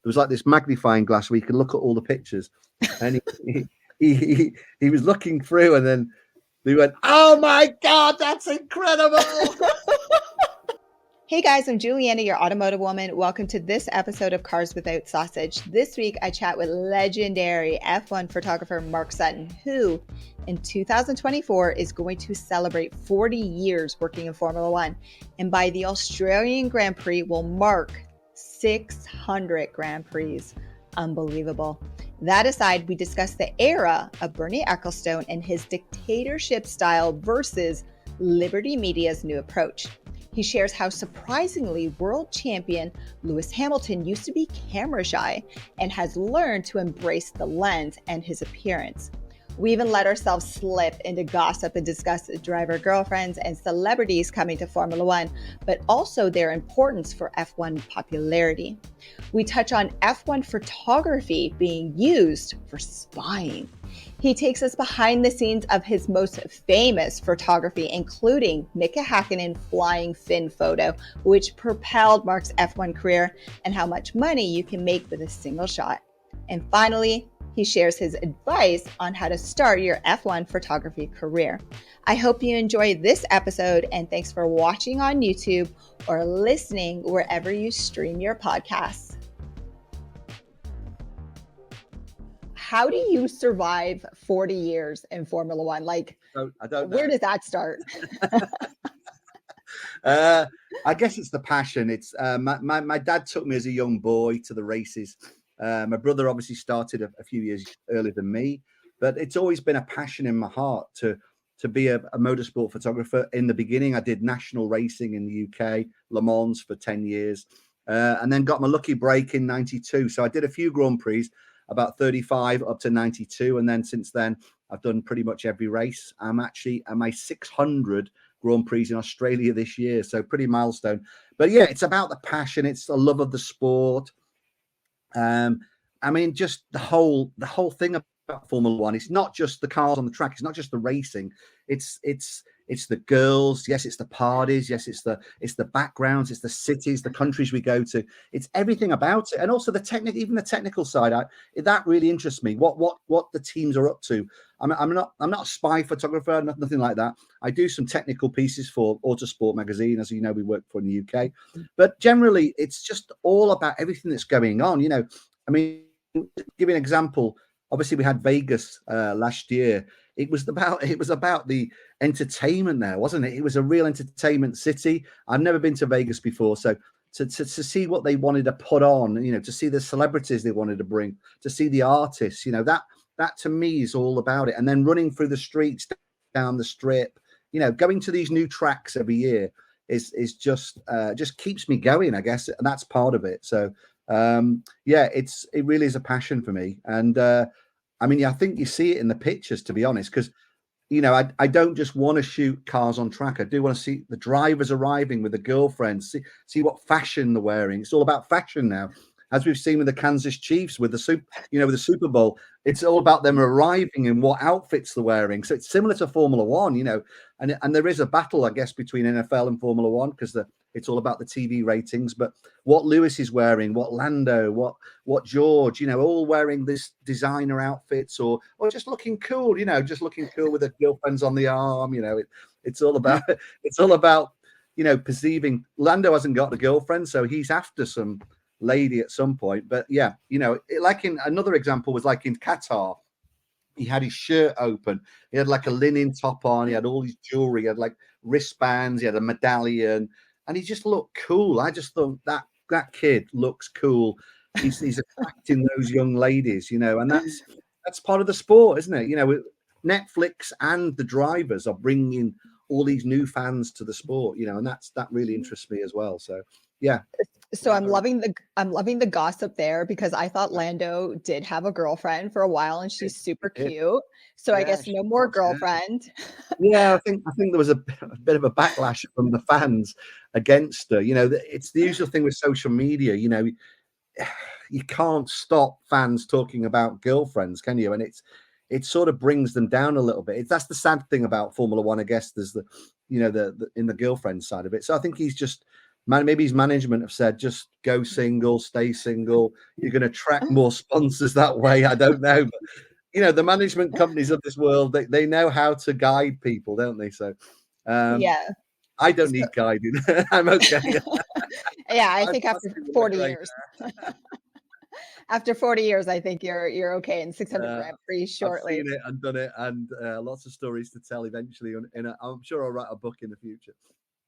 was like this magnifying glass where you could look at all the pictures, and he was looking through, and then he went, "Oh my God, that's incredible!" Hey guys, I'm Juliana, your automotive woman. Welcome to this episode of Cars Without Sausage. This week, I chat with legendary F1 photographer Mark Sutton, who in 2024 is going to celebrate 40 years working in Formula One. And by the Australian Grand Prix will mark 600 Grand Prix. Unbelievable. That aside, we discuss the era of Bernie Ecclestone and his dictatorship style versus Liberty Media's new approach. He shares how surprisingly world champion Lewis Hamilton used to be camera shy and has learned to embrace the lens and his appearance. We even let ourselves slip into gossip and discuss driver girlfriends and celebrities coming to Formula One, but also their importance for F1 popularity. We touch on F1 photography being used for spying. He takes us behind the scenes of his most famous photography, including Mika Hakkinen flying fin photo, which propelled Mark's F1 career, and how much money you can make with a single shot. And finally, he shares his advice on how to start your F1 photography career. I hope you enjoy this episode, and thanks for watching on YouTube or listening wherever you stream your podcasts. How do you survive 40 years in Formula One? Like, I don't know. Where does that start? I guess it's the passion. It's my dad took me as a young boy to the races. My brother obviously started a few years earlier than me, but it's always been a passion in my heart to be a motorsport photographer. In the beginning, I did national racing in the UK, Le Mans for 10 years, and then got my lucky break in 92. So I did a few Grand Prix, about 35 up to 92. And then since then, I've done pretty much every race. I'm actually at my 600 Grand Prix in Australia this year. So pretty milestone. But yeah, it's about the passion. It's the love of the sport. I mean, just the whole thing about Formula One. It's not just the cars on the track. It's not just the racing. It's the girls. Yes, it's the parties. Yes, it's the backgrounds. It's the cities, the countries we go to. It's everything about it, and also even the technical side. That really interests me. What the teams are up to. I'm not a spy photographer, nothing like that. I do some technical pieces for Autosport magazine, as you know, we work for in the UK. But generally, it's just all about everything that's going on. You know, I mean, to give you an example. Obviously, we had Vegas last year. It was about the entertainment there, wasn't it? It was a real entertainment city. I've never been to Vegas before, so to see what they wanted to put on, you know, to see the celebrities they wanted to bring, to see the artists, you know, that to me is all about it. And then running through the streets, down the strip, you know, going to these new tracks every year is just keeps me going, I guess, and that's part of it. So yeah, it really is a passion for me. And I mean, I think you see it in the pictures, to be honest, because, you know, I don't just want to shoot cars on track. I do want to see the drivers arriving with the girlfriends, see what fashion they're wearing. It's all about fashion now, as we've seen with the Kansas Chiefs with the Super Bowl. It's all about them arriving and what outfits they're wearing. So it's similar to Formula One, you know, and there is a battle, I guess, between NFL and Formula One because it's all about the TV ratings. But what Lewis is wearing, what Lando, what George, you know, all wearing this designer outfits or just looking cool, you know, just looking cool with their girlfriends on the arm. You know, it's all about you know, perceiving. Lando hasn't got a girlfriend, so he's after some lady at some point. But yeah, you know, like in another example was like in Qatar. He had his shirt open. He had like a linen top on. He had all his jewelry. He had like wristbands. He had a medallion, and he just looked cool. I just thought that kid looks cool. He's attracting those young ladies, you know, and that's part of the sport, isn't it? You know, Netflix and the drivers are bringing all these new fans to the sport, you know, and that really interests me as well. So yeah. So I'm loving the gossip there because I thought Lando did have a girlfriend for a while and she's super cute. So I guess no more girlfriend. Yeah, I think there was a bit of a backlash from the fans against her. You know, it's the usual thing with social media. You know, you can't stop fans talking about girlfriends, can you? And it sort of brings them down a little bit. That's the sad thing about Formula One, I guess. There's the in the girlfriend side of it. So I think he's just maybe his management have said, just go single, stay single. You're going to attract more sponsors that way. I don't know. But, you know, the management companies of this world, they know how to guide people, don't they? So Yeah. I don't need guiding. I'm okay. Yeah, I think after 40 years. After 40 years, I think you're okay in 600 Grand Prix shortly. I've seen it and done it, and lots of stories to tell eventually. I'm sure I'll write a book in the future.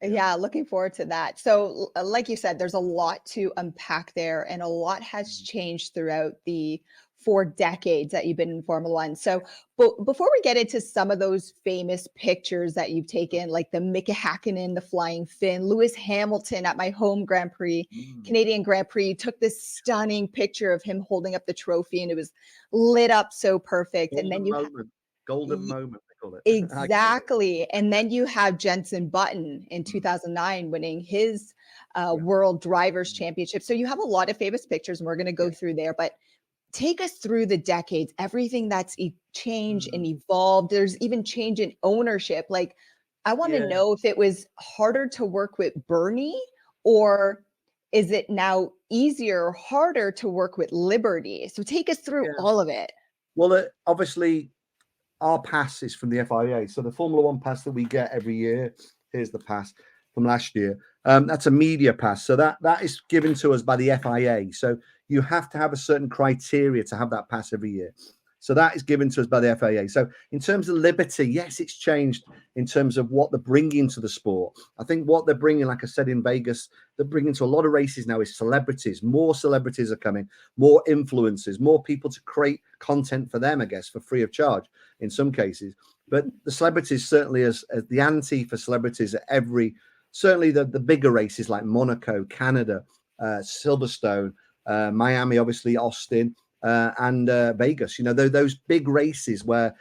Yeah, looking forward to that. So, like you said, there's a lot to unpack there, and a lot has changed throughout the 4 decades that you've been in Formula One. So, but before we get into some of those famous pictures that you've taken, like the Mika Hakkinen, the flying fin, Lewis Hamilton at my home Grand Prix, Canadian Grand Prix, took this stunning picture of him holding up the trophy, and it was lit up so perfect. Golden And then you golden moment, they call it. Exactly. And then you have Jenson Button in 2009 winning his World Drivers' Championship. So you have a lot of famous pictures, and we're going to go through there. But take us through the decades, everything that's changed and evolved. There's even change in ownership. Like, I want to know if it was harder to work with Bernie, or is it now easier or harder to work with Liberty? So take us through all of it. Well, obviously, our pass is from the FIA. So the Formula One pass that we get every year, here's the pass from last year. That's a media pass. So that is given to us by the FIA. So you have to have a certain criteria to have that pass every year. So that is given to us by the FIA. So in terms of Liberty, yes, it's changed in terms of what they're bringing to the sport. I think what they're bringing, like I said in Vegas, they're bringing to a lot of races now is celebrities. More celebrities are coming, more influencers, more people to create content for them, I guess, for free of charge in some cases. But the celebrities certainly as the ante for celebrities at certainly the bigger races like Monaco, Canada, Silverstone, Miami, obviously Austin, and Vegas. You know, those big races where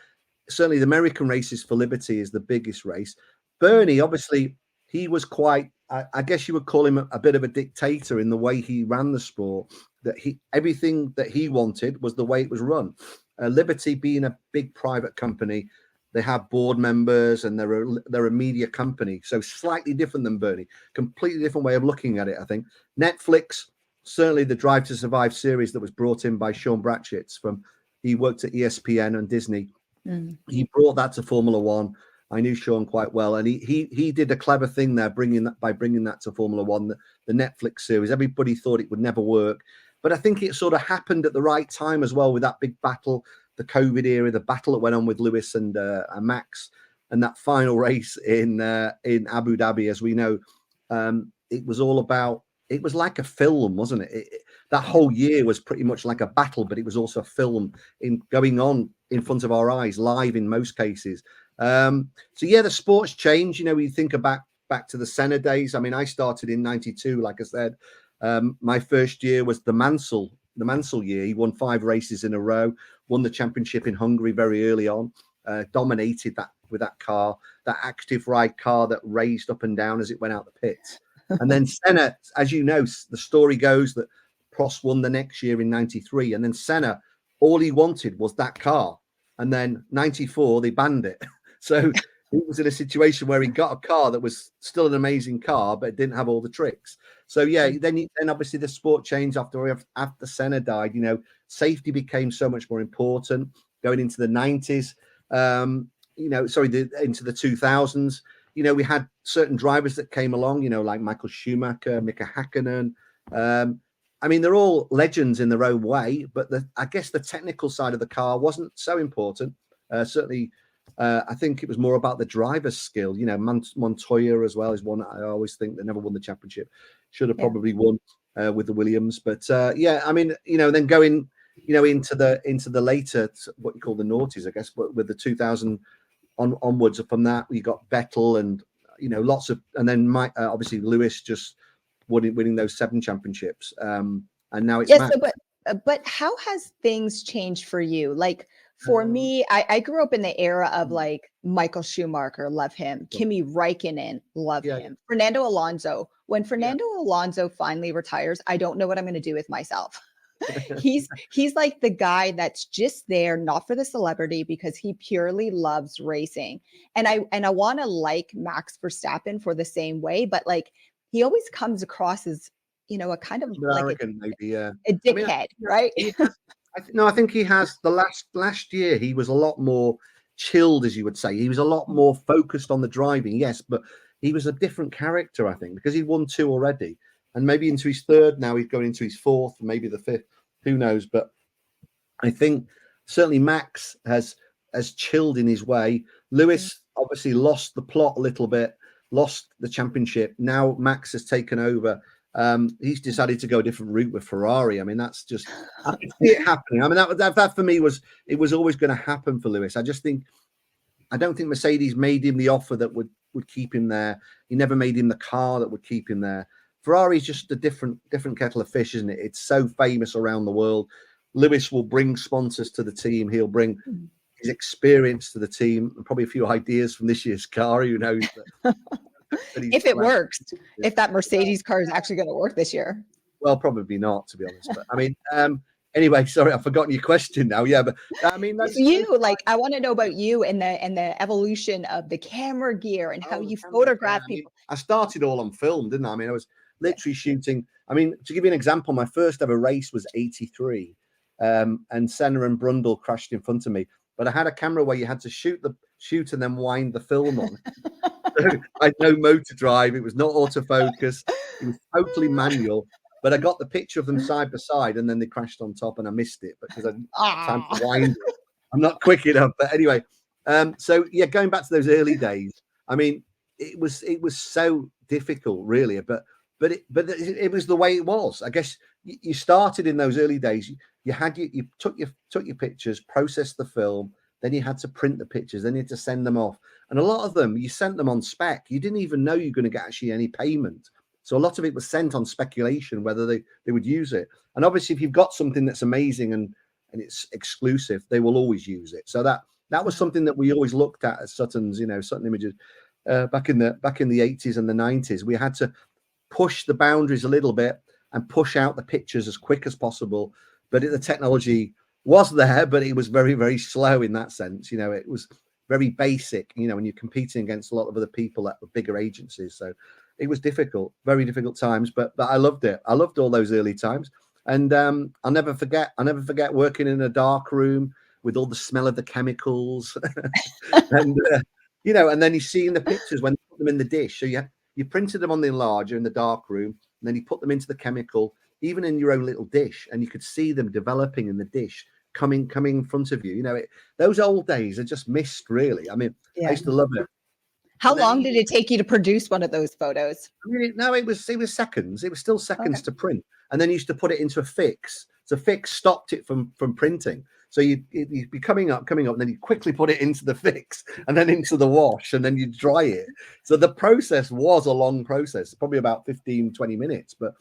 certainly the American races for Liberty is the biggest race. Bernie, obviously, he was quite, I guess you would call him a bit of a dictator in the way he ran the sport, that everything that he wanted was the way it was run. Liberty being a big private company, they have board members and they're a media company. So slightly different than Bernie, completely different way of looking at it, I think. Netflix, certainly the Drive to Survive series that was brought in by Sean Bratchett he worked at ESPN and Disney. He brought that to Formula One. I knew Sean quite well, and he did a clever thing there, bringing that to Formula One, the Netflix series. Everybody thought it would never work, but I think it sort of happened at the right time as well with that big battle, the COVID era, the battle that went on with Lewis and Max, and that final race in Abu Dhabi, as we know. It was all about. It was like a film, wasn't it? That whole year was pretty much like a battle, but it was also a film going on in front of our eyes, live in most cases. So yeah, the sport's changed. You know, we think back to the Senna days. I mean, I started in '92, like I said. My first year was the Mansell year. He won 5 races in a row, won the championship in Hungary very early on, dominated that with that car, that active ride car that raised up and down as it went out the pits. And then Senna, as you know, the story goes that Prost won the next year in '93. And then Senna, all he wanted was that car. And then '94, they banned it. So he was in a situation where he got a car that was still an amazing car, but it didn't have all the tricks. So, yeah, then obviously the sport changed after Senna died. You know, safety became so much more important going into the 90s, into the 2000s. You know, we had certain drivers that came along, you know, like Michael Schumacher, Mika Hakkinen. I mean, they're all legends in their own way, but I guess the technical side of the car wasn't so important. Certainly, I think it was more about the driver's skill. You know, Montoya as well is one I always think that never won the championship. Should have probably won with the Williams. But yeah, I mean, you know, then going, you know, into the later, what you call the noughties, I guess, but with the 2000 onwards from that, we got Vettel and, you know, lots of, and then obviously Lewis just winning those 7 championships. And now it's Max. But how has things changed for you? Like for me, I grew up in the era of like Michael Schumacher, love him. Kimi Räikkönen, love him. Fernando Alonso. When Fernando Alonso finally retires, I don't know what I'm going to do with myself. He's like the guy that's just there, not for the celebrity, because he purely loves racing. And I want to like Max Verstappen for the same way, but like he always comes across as, you know, a kind of like arrogant, maybe. Yeah, a dickhead, right? I think he has. The last year, he was a lot more chilled, as you would say. He was a lot more focused on the driving, yes, but he was a different character, I think, because he'd won 2 already, and maybe into his 3rd now. He's going into his 4th, maybe the 5th. Who knows? But I think certainly Max has chilled in his way. Lewis obviously lost the plot a little bit, lost the championship. Now Max has taken over. He's decided to go a different route with Ferrari. I mean, that's just, I can see it happening. I mean, that for me was always going to happen for Lewis. I don't think Mercedes made him the offer that would keep him there. He never made him the car that would keep him there. Ferrari's just a different kettle of fish, isn't it? It's so famous around the world. Lewis will bring sponsors to the team. He'll bring his experience to the team and probably a few ideas from this year's car. Who knows? If it works, if that Mercedes car is actually going to work this year. Well, probably not, to be honest. But I mean, anyway, sorry, I've forgotten your question now. Yeah, but I mean, that's I want to know about you and the evolution of the camera gear and how you photograph people. I started all on film, didn't I? I mean, I was literally shooting. I mean, to give you an example, my first ever race was '83, and Senna and Brundle crashed in front of me. But I had a camera where you had to shoot and then wind the film on. I had no motor drive. It was not autofocus. It was totally manual. But I got the picture of them side by side, and then they crashed on top, and I missed it because I didn't have time to wind it. I'm not quick enough. But anyway, so yeah, going back to those early days, I mean, it was so difficult, really. But it was the way it was. I guess you started in those early days. You took your pictures, processed the film, then you had to print the pictures, then you had to send them off. And a lot of them, you sent them on spec. You didn't even know you're going to get actually any payment. So a lot of it was sent on speculation, whether they would use it. And obviously, if you've got something that's amazing and it's exclusive, they will always use it. So that was something that we always looked at Sutton's, Sutton Images, back in the 80s and the 90s. We had to push the boundaries a little bit and push out the pictures as quick as possible. But the technology was there, but it was very, very slow in that sense. It was very basic, when you're competing against a lot of other people at the bigger agencies. So it was difficult, very difficult times, but I loved it. I loved all those early times. And I'll never forget working in a dark room with all the smell of the chemicals. And, and then you see in the pictures when you put them in the dish. So you printed them on the enlarger in the dark room, and then you put them into the chemical, even in your own little dish, and you could see them developing in the dish, coming in front of you. Those old days are just missed, really. I mean, yeah. I used to love it. How long did it take you to produce one of those photos? No, it was seconds. It was still seconds to print, and then you used to put it into a fix. So fix stopped it from printing. So you'd be coming up, and then you quickly put it into the fix, and then into the wash, and then you dry it. So the process was a long process, probably about 15, 20 minutes, but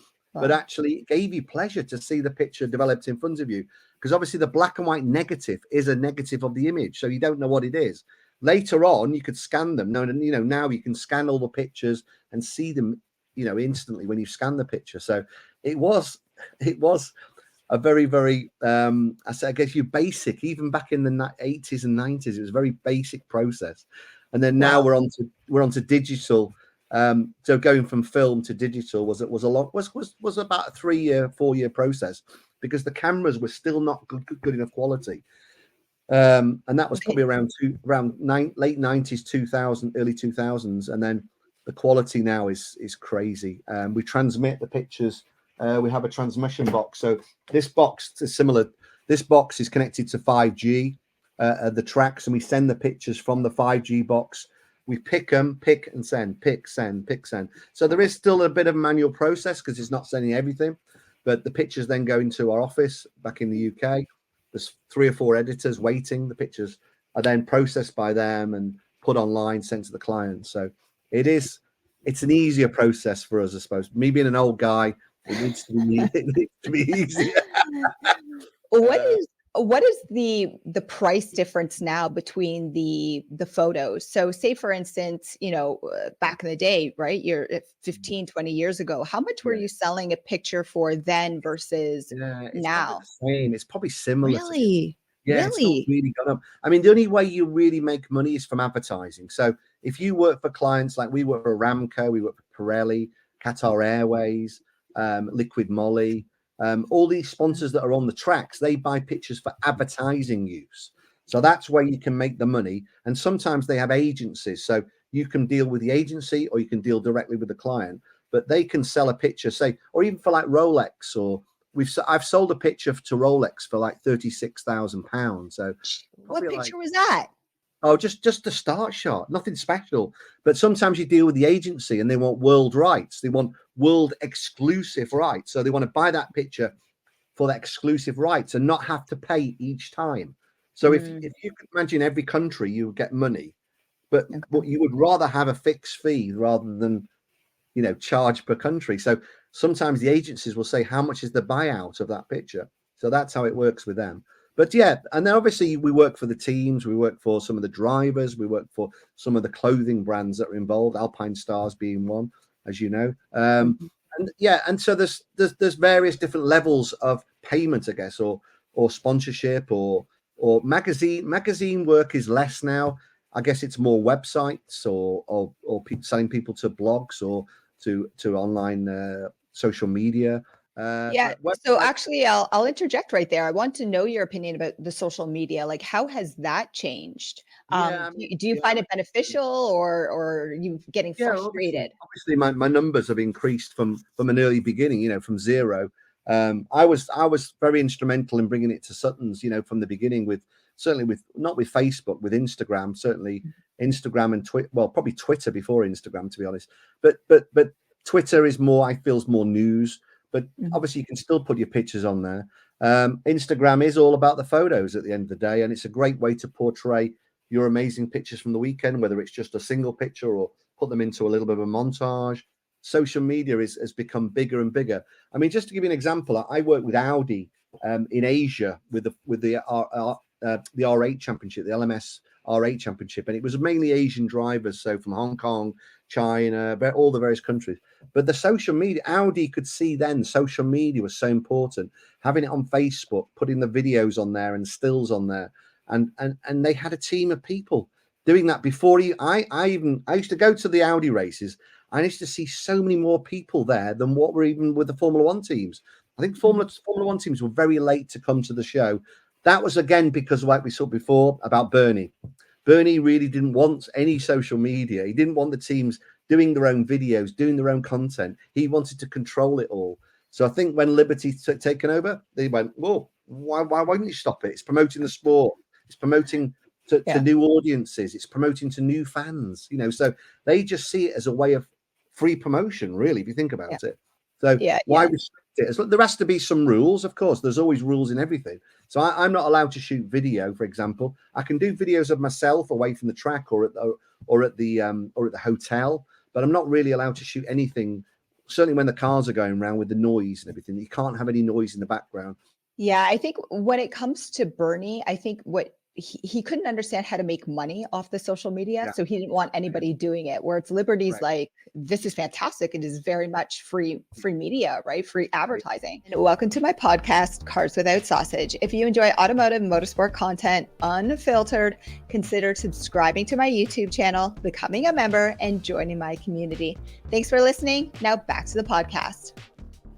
actually it gave you pleasure to see the picture developed in front of you, because obviously the black and white negative is a negative of the image, so you don't know what it is. Later on, you could scan them. Now you can scan all the pictures and see them, instantly when you scan the picture. So it was a very, very, I guess you basic, even back in the 80s and 90s, it was a very basic process. And then now we're on to digital. So going from film to digital was about a 4-year process, because the cameras were still not good enough quality. And that was probably around late 90s, 2000, early 2000s. And then the quality now is crazy. We transmit the pictures. We have a transmission box. So this box is similar. This box is connected to 5G, the tracks, and we send the pictures from the 5G box. We pick and send, pick, send, pick, send. So there is still a bit of a manual process because it's not sending everything, but the pictures then go into our office back in the UK. There's 3 or 4 editors waiting. The pictures are then processed by them and put online, sent to the client. So it's an easier process for us, I suppose. Me being an old guy, it needs to be easier. What is the price difference now between the photos? So say, for instance, back in the day, right? You're 15, 20 years ago. How much were you selling a picture for then versus now? It's probably similar. Really? Yeah, it's not really gone up. I mean, the only way you really make money is from advertising. So if you work for clients like we work for Aramco, we work for Pirelli, Qatar Airways, Liquid Molly, all these sponsors that are on the tracks, they buy pictures for advertising use. So that's where you can make the money. And sometimes they have agencies. So you can deal with the agency or you can deal directly with the client, but they can sell a picture, say, or even for like Rolex, or I've sold a picture to Rolex for like £36,000. So what picture was that? Oh, just the start shot, nothing special. But sometimes you deal with the agency and they want world rights. They want world exclusive rights. So they want to buy that picture for that exclusive rights and not have to pay each time. So if you could imagine every country, you would get money, but you would rather have a fixed fee rather than, charge per country. So sometimes the agencies will say, how much is the buyout of that picture? So that's how it works with them. But yeah, and then obviously we work for the teams, we work for some of the drivers, we work for some of the clothing brands that are involved, Alpine Stars being one, as you know. And so there's various different levels of payment, I guess, or sponsorship or magazine work is less now. I guess it's more websites or selling people to blogs or to online social media. So actually, I'll interject right there. I want to know your opinion about the social media. Like, how has that changed? Do you find it beneficial, or are you getting frustrated? Obviously, my numbers have increased from an early beginning. From zero. I was very instrumental in bringing it to Sutton's. From the beginning, not with Facebook, with Instagram, certainly Instagram and Twitter. Well, probably Twitter before Instagram, to be honest. But Twitter is more news. But obviously, you can still put your pictures on there. Instagram is all about the photos at the end of the day, and it's a great way to portray your amazing pictures from the weekend, whether it's just a single picture or put them into a little bit of a montage. Social media has become bigger and bigger. I mean, just to give you an example, I work with Audi in Asia with the R8 Championship, the LMS R8 Championship, and it was mainly Asian drivers, so from Hong Kong, China, all the various countries. But the social media, Audi could see then social media was so important, having it on Facebook, putting the videos on there and stills on there, and they had a team of people doing that before I used to go to the Audi races. I used to see so many more people there than what were even with the Formula One teams. I think Formula One teams were very late to come to the show. That was again because, like we saw before about Bernie. Bernie really didn't want any social media. He didn't want the teams doing their own videos, doing their own content. He wanted to control it all. So I think when Liberty taken over, they went, "Well, why wouldn't you stop it? It's promoting the sport. It's promoting to new audiences. It's promoting to new fans. So they just see it as a way of free promotion, really, if you think about it. So why restrict it? There has to be some rules, of course. There's always rules in everything. So I'm not allowed to shoot video, for example. I can do videos of myself away from the track or at the hotel, but I'm not really allowed to shoot anything. Certainly when the cars are going around with the noise and everything, you can't have any noise in the background. Yeah, I think when it comes to Bernie, I think what he couldn't understand how to make money off the social media, so he didn't want anybody doing it. Where it's Liberty's like, this is fantastic. It is very much free media, right? Free advertising. And welcome to my podcast, Cars Without Sausage. If you enjoy automotive motorsport content unfiltered, consider subscribing to my YouTube channel, becoming a member, and joining my community. Thanks for listening. Now back to the podcast.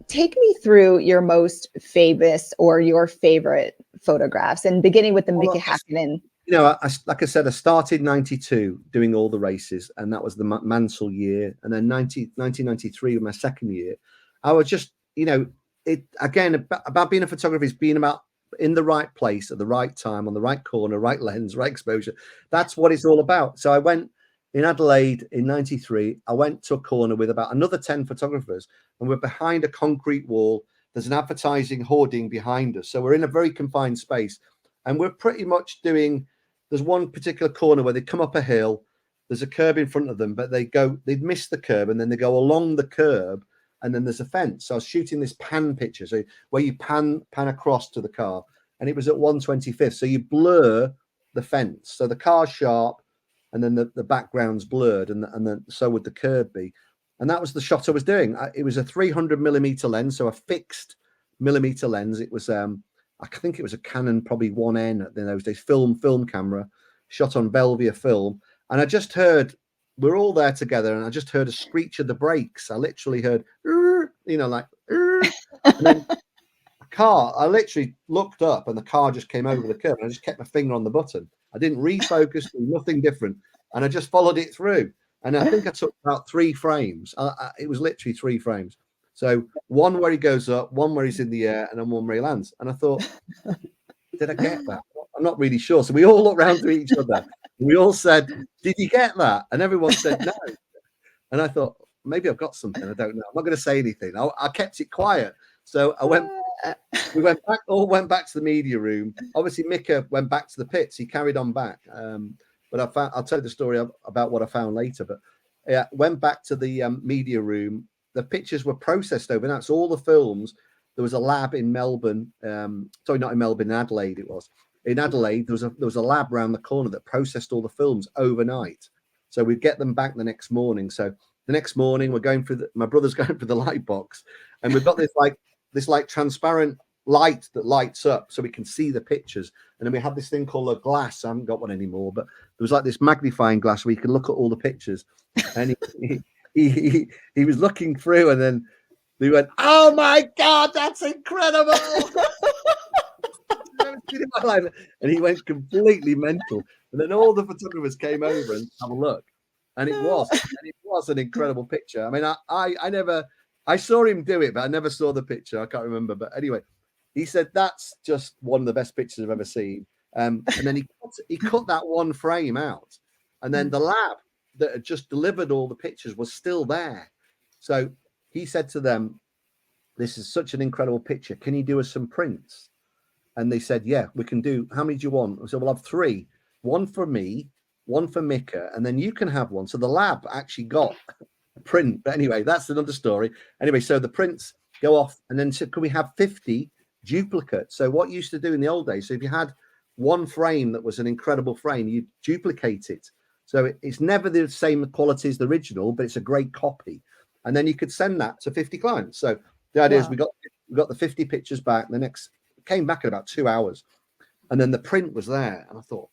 Take me through your most famous or your favorite photographs, and beginning with the Mika Hakkinen. Like I said, I started in 92 doing all the races, and that was the Mansell year. And then 1993 was my second year. I was just, it again about being a photographer is being about in the right place at the right time, on the right corner, right lens, right exposure. That's what it's all about. So I went in Adelaide in 93, I went to a corner with about another 10 photographers, and we're behind a concrete wall. There's an advertising hoarding behind us. So we're in a very confined space, and we're pretty much there's one particular corner where they come up a hill, there's a curb in front of them, but they'd miss the curb, and then they go along the curb, and then there's a fence. So I was shooting this pan picture, so where you pan across to the car, and it was at 1/25. So you blur the fence. So the car's sharp, and then the background's blurred, and then so would the curb be. And that was the shot I was doing. It was a 300mm lens, so a fixed millimeter lens. It was, I think it was a Canon, probably 1N in those days, film camera, shot on Belvia film. And I just heard we're all there together, and I just heard a screech of the brakes. I literally heard, like, and then I literally looked up, and the car just came over the curb, and I just kept my finger on the button. I didn't refocus, nothing different, and I just followed it through. And I think I took about 3 frames. It was literally 3 frames. So one where he goes up, one where he's in the air, and then one where he lands. And I thought, did I get that? I'm not really sure. So we all looked around to each other. We all said, did you get that? And everyone said no. And I thought, maybe I've got something. I don't know. I'm not going to say anything. I kept it quiet. So we went back to the media room. Obviously, Mika went back to the pits. He carried on back. But I'll tell you the story about what I found later. But yeah, went back to the media room. The pictures were processed overnight. So all the films, there was a lab in Melbourne. Sorry, not in Melbourne, in Adelaide it was. In Adelaide, there was a lab around the corner that processed all the films overnight. So we'd get them back the next morning. So the next morning, we're going through my brother's going through the light box, and we've got this transparent light that lights up so we can see the pictures. And then we had this thing called a glass. I haven't got one anymore, but there was like this magnifying glass where you can look at all the pictures. And he was looking through, and then he went, "Oh my God, that's incredible!" And he went completely mental. And then all the photographers came over and have a look, and it was an incredible picture. I mean, I saw him do it, but I never saw the picture. I can't remember, but anyway, he said that's just one of the best pictures I've ever seen. And then he cut that one frame out, and then the lab that had just delivered all the pictures was still there. So he said to them, "This is such an incredible picture. Can you do us some prints?" And they said, "Yeah, we can do. How many do you want?" I said, "We'll have 3. One for me, one for Mika, and then you can have one." So the lab actually got a print. But anyway, that's another story. Anyway, so the prints go off, and then said, "Could we have 50 duplicates?" So what you used to do in the old days, so if you had one frame that was an incredible frame, you duplicate it. So it's never the same quality as the original, but it's a great copy. And then you could send that to 50 clients. So the idea is we got the 50 pictures back. The next came back in about 2 hours, and then the print was there. And I thought,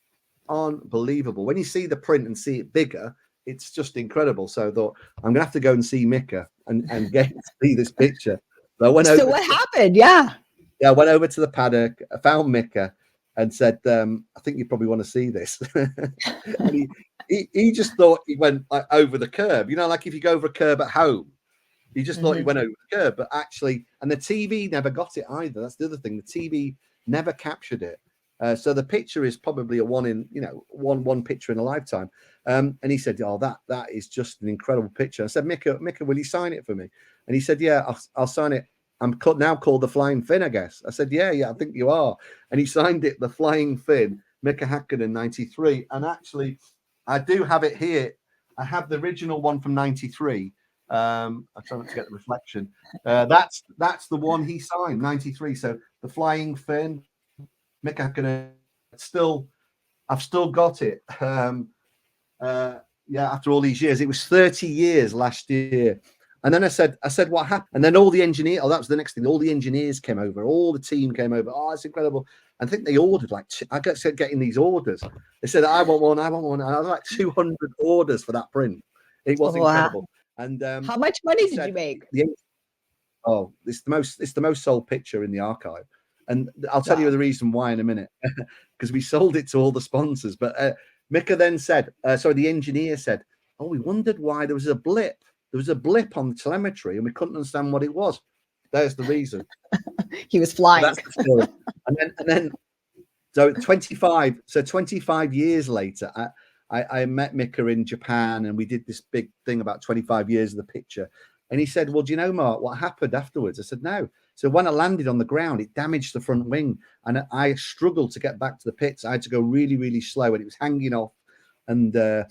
unbelievable. When you see the print and see it bigger, it's just incredible. So I thought, I'm gonna have to go and see Mika and get to see this picture. So I went over. So what happened? Yeah, I went over to the paddock, I found Mika, and said, "I think you probably want to see this." And he just thought he went over the curb. You know, like if you go over a curb at home, he just thought he went over the curb, but actually, and the TV never got it either. That's the other thing. The TV never captured it. So the picture is probably a one picture in a lifetime. And he said, "Oh, that is just an incredible picture." I said, Mika, will you sign it for me?" And he said, "Yeah, I'll sign it. I'm now called the Flying Fin, I guess." I said, yeah, I think you are. And he signed it, the Flying Fin, Mika Hakkinen 93. And actually, I do have it here. I have the original one from 93. I try not to get the reflection. That's the one he signed, 93. So the Flying Fin, Mika Hakkinen. I've still got it. After all these years, it was 30 years last year. And then I said, what happened? And then all the engineers, that was the next thing. All the engineers came over, all the team came over. Oh, it's incredible. I think they ordered I got getting these orders. They said, I want one. And I was like 200 orders for that print. It was incredible. And how much money did you make? It's the most sold picture in the archive. And I'll tell you the reason why in a minute, because we sold it to all the sponsors. But Mika then said, the engineer said, "Oh, we wondered why there was a blip. There was a blip on the telemetry and we couldn't understand what it was." There's the reason. He was flying. So that's the story. And then, so 25 years later, I met Mika in Japan, and we did this big thing about 25 years of the picture. And he said, "Well, do you know, Mark, what happened afterwards?" I said, "No." So when I landed on the ground, it damaged the front wing, and I struggled to get back to the pits. I had to go really, really slow, and it was hanging off. And I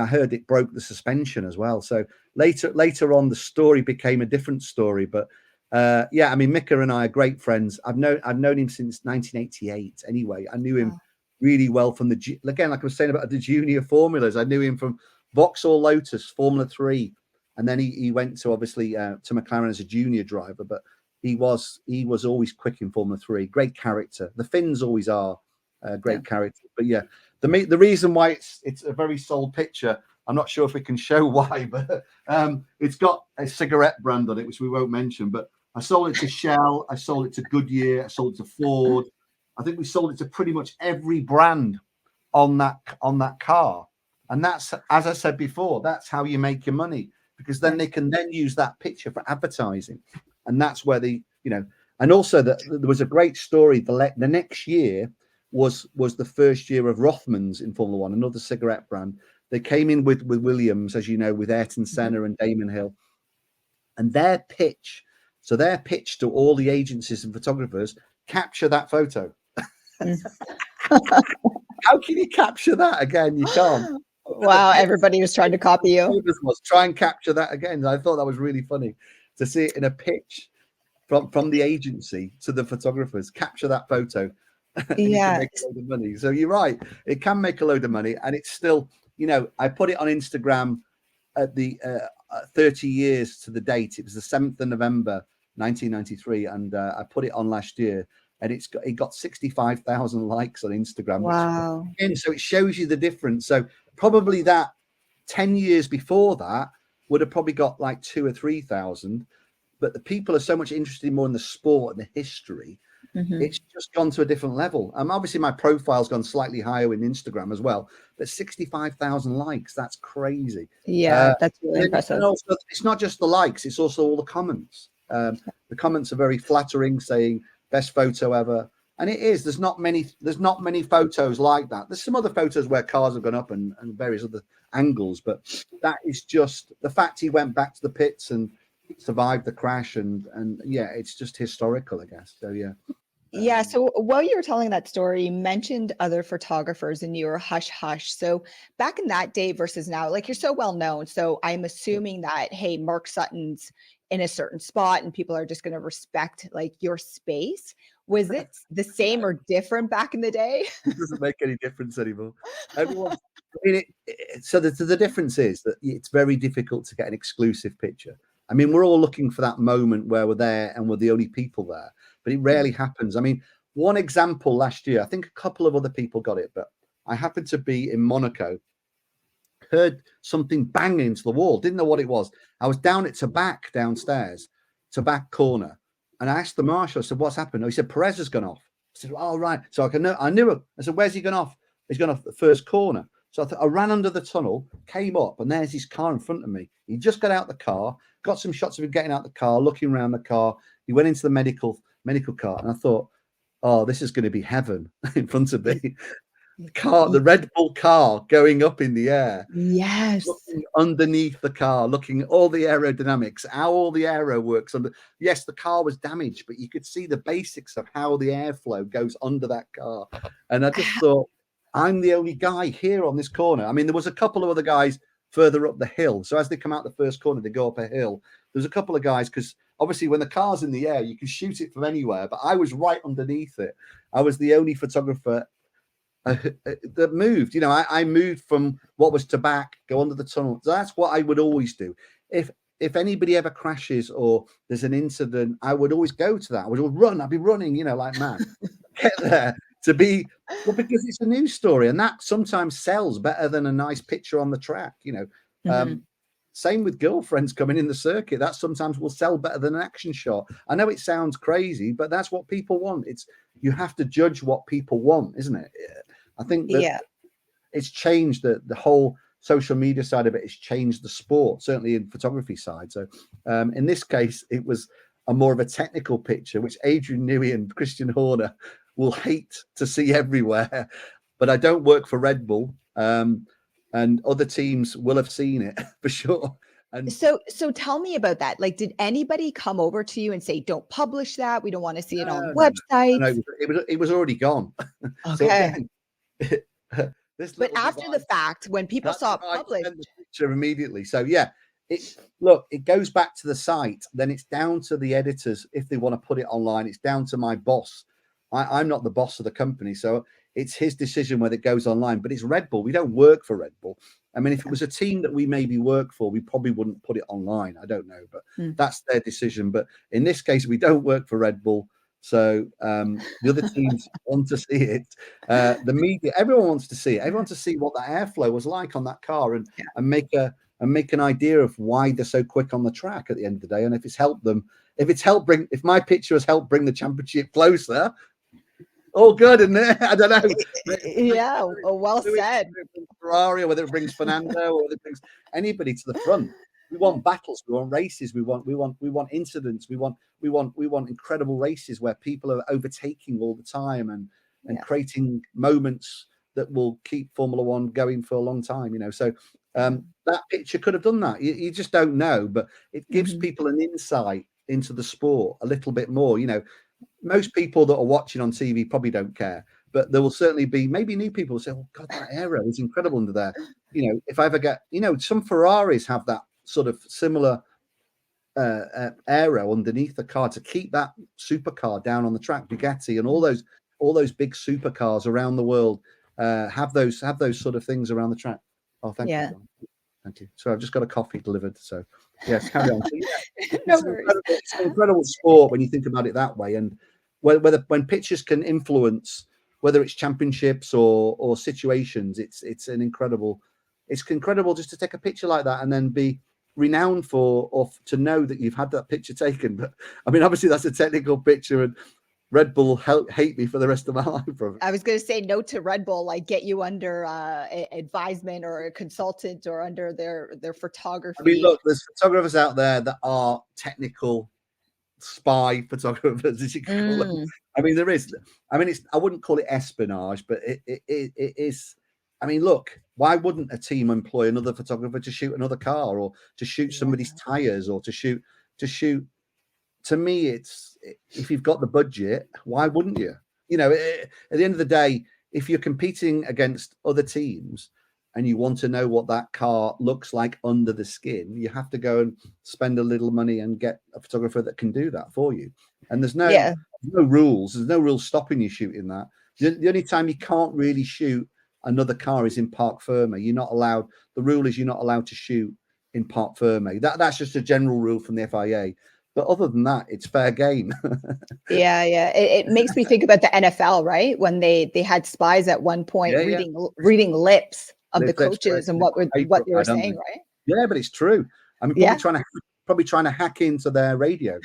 heard it broke the suspension as well. So later on, the story became a different story. But I mean, Mika and I are great friends. I've known him since 1988. Anyway, I knew him really well from again, like I was saying about the junior formulas. I knew him from Vauxhall Lotus, Formula 3, and then he went to obviously to McLaren as a junior driver. But he was always quick in Formula 3. Great character. The Finns always are great character. But yeah, the reason why it's a very sold picture. I'm not sure if we can show why, but it's got a cigarette brand on it, which we won't mention. But I sold it to Shell, I sold it to Goodyear, I sold it to Ford. I think we sold it to pretty much every brand on that car. And that's, as I said before, that's how you make your money, because then they can then use that picture for advertising. And that's where and also there was a great story. The next year was the first year of Rothmans in Formula One, another cigarette brand. They came in with Williams, as you know, with Ayrton Senna and Damon Hill. And their pitch to all the agencies and photographers, capture that photo. How can you capture that again? You can't. Wow, everybody was trying to copy you. Try and capture that again. I thought that was really funny to see it in a pitch from the agency to the photographers. Capture that photo. Yeah, make a load of money. So you're right, it can make a load of money, and it's still, I put it on Instagram at the 30 years to the date. It was the 7th of November 1993, and I put it on last year, and it got 65,000 likes on Instagram. Wow. So it shows you the difference. So probably that 10 years before that would have probably got like 2,000 or 3,000, but the people are so much interested more in the sport and the history. It's just gone to a different level. Obviously my profile's gone slightly higher in Instagram as well, but 65,000 likes, that's crazy. Yeah, that's really impressive. And also, it's not just the likes, it's also all the comments. The comments are very flattering, saying best photo ever. And it is, there's not many photos like that. There's some other photos where cars have gone up and various other angles, but that is just the fact he went back to the pits and survived the crash, and yeah, it's just historical, I guess. So yeah. So while you were telling that story, you mentioned other photographers and you were hush hush. So back in that day versus now, like, you're so well known. So I'm assuming that, hey, Mark Sutton's in a certain spot and people are just going to respect like your space. Was it the same or different back in the day? It doesn't make any difference anymore. So the difference is that it's very difficult to get an exclusive picture. I mean, we're all looking for that moment where we're there and we're the only people there, but it rarely happens. I mean, one example last year, I think a couple of other people got it, but I happened to be in Monaco, heard something bang into the wall, didn't know what it was. I was down at Tabac downstairs, Tabac corner, and I asked the marshal, I said, what's happened? Oh, he said, Perez has gone off. I said, oh, right. So I knew him. I said, where's he gone off? He's gone off the first corner. So I ran under the tunnel, came up, and there's his car in front of me. He just got out the car, got some shots of him getting out the car, looking around the car. He went into the medical car, and I thought, oh, this is going to be heaven in front of me. The Red Bull car going up in the air. Yes. Looking underneath the car, looking at all the aerodynamics, how all the aero works. Yes, the car was damaged, but you could see the basics of how the airflow goes under that car. And I just thought, I'm the only guy here on this corner. I mean, there was a couple of other guys further up the hill. So as they come out the first corner, they go up a hill. There's a couple of guys, because obviously when the car's in the air, you can shoot it from anywhere. But I was right underneath it. I was the only photographer that moved. I moved from what was Tabac, go under the tunnel. So that's what I would always do. If anybody ever crashes or there's an incident, I would always go to that. I would run. I'd be running, like mad. Get there. Because it's a news story, and that sometimes sells better than a nice picture on the track. Same with girlfriends coming in the circuit. That sometimes will sell better than an action shot. I know it sounds crazy, but that's what people want. You have to judge what people want, isn't it? I think that it's changed the whole social media side of it. It's changed the sport, certainly in photography side. So in this case, it was a more of a technical picture, which Adrian Newey and Christian Horner will hate to see everywhere. But I don't work for Red Bull, and other teams will have seen it for sure. And so tell me about that. Like, did anybody come over to you and say, don't publish that, we don't want to see it on websites? No, it was already gone. Okay. But after the fact, when people saw it published, the picture immediately. So yeah, it goes back to the site. Then it's down to the editors if they want to put it online. It's down to my boss. I'm not the boss of the company, so it's his decision whether it goes online. But it's Red Bull. We don't work for Red Bull. I mean, if it was a team that we maybe work for, we probably wouldn't put it online. I don't know, but that's their decision. But in this case, we don't work for Red Bull, So the other teams want to see it. The media, everyone wants to see it. Everyone wants to see what that airflow was like on that car and make an idea of why they're so quick on the track at the end of the day. And if it's helped them, if my picture has helped bring the championship closer, all good, isn't it? I don't know. Yeah, well said. Ferrari, or whether it brings Fernando, or whether it brings anybody to the front. We want battles. We want races. We want incidents. We want incredible races where people are overtaking all the time and creating moments that will keep Formula One going for a long time. So that picture could have done that. You just don't know, but it gives people an insight into the sport a little bit more. Most people that are watching on TV probably don't care, but there will certainly be maybe new people who say, "Oh God, that aero is incredible under there." If I ever get, some Ferraris have that sort of similar aero underneath the car to keep that supercar down on the track. Bugatti and all those big supercars around the world have those sort of things around the track. Oh, thank you, John. Thank you. So I've just got a coffee delivered. So yes, carry on. So, it's an incredible sport when you think about it that way, and when pictures can influence whether it's championships or situations, it's incredible just to take a picture like that and then be renowned or to know that you've had that picture taken. But I mean, obviously that's a technical picture, and Red Bull hate me for the rest of my life. I was going to say note to Red Bull, like get you under advisement or a consultant or under their photography. I mean, look, there's photographers out there that are technical spy photographers, as you call them. I mean, there is. I mean, I wouldn't call it espionage, but it is. I mean, look, why wouldn't a team employ another photographer to shoot another car or to shoot somebody's tires or to shoot? To me, it's if you've got the budget, why wouldn't you? At the end of the day, if you're competing against other teams and you want to know what that car looks like under the skin, you have to go and spend a little money and get a photographer that can do that for you. And there's no rules. There's no rules stopping you shooting that. The only time you can't really shoot another car is in Parc Ferme. You're not allowed. The rule is you're not allowed to shoot in Parc Ferme. That's just a general rule from the FIA. But other than that, it's fair game. Yeah. It makes me think about the NFL, right? When they had spies at one point reading lips of the coaches and what they were saying, right? Yeah, but it's true. I mean, probably trying to hack into their radio.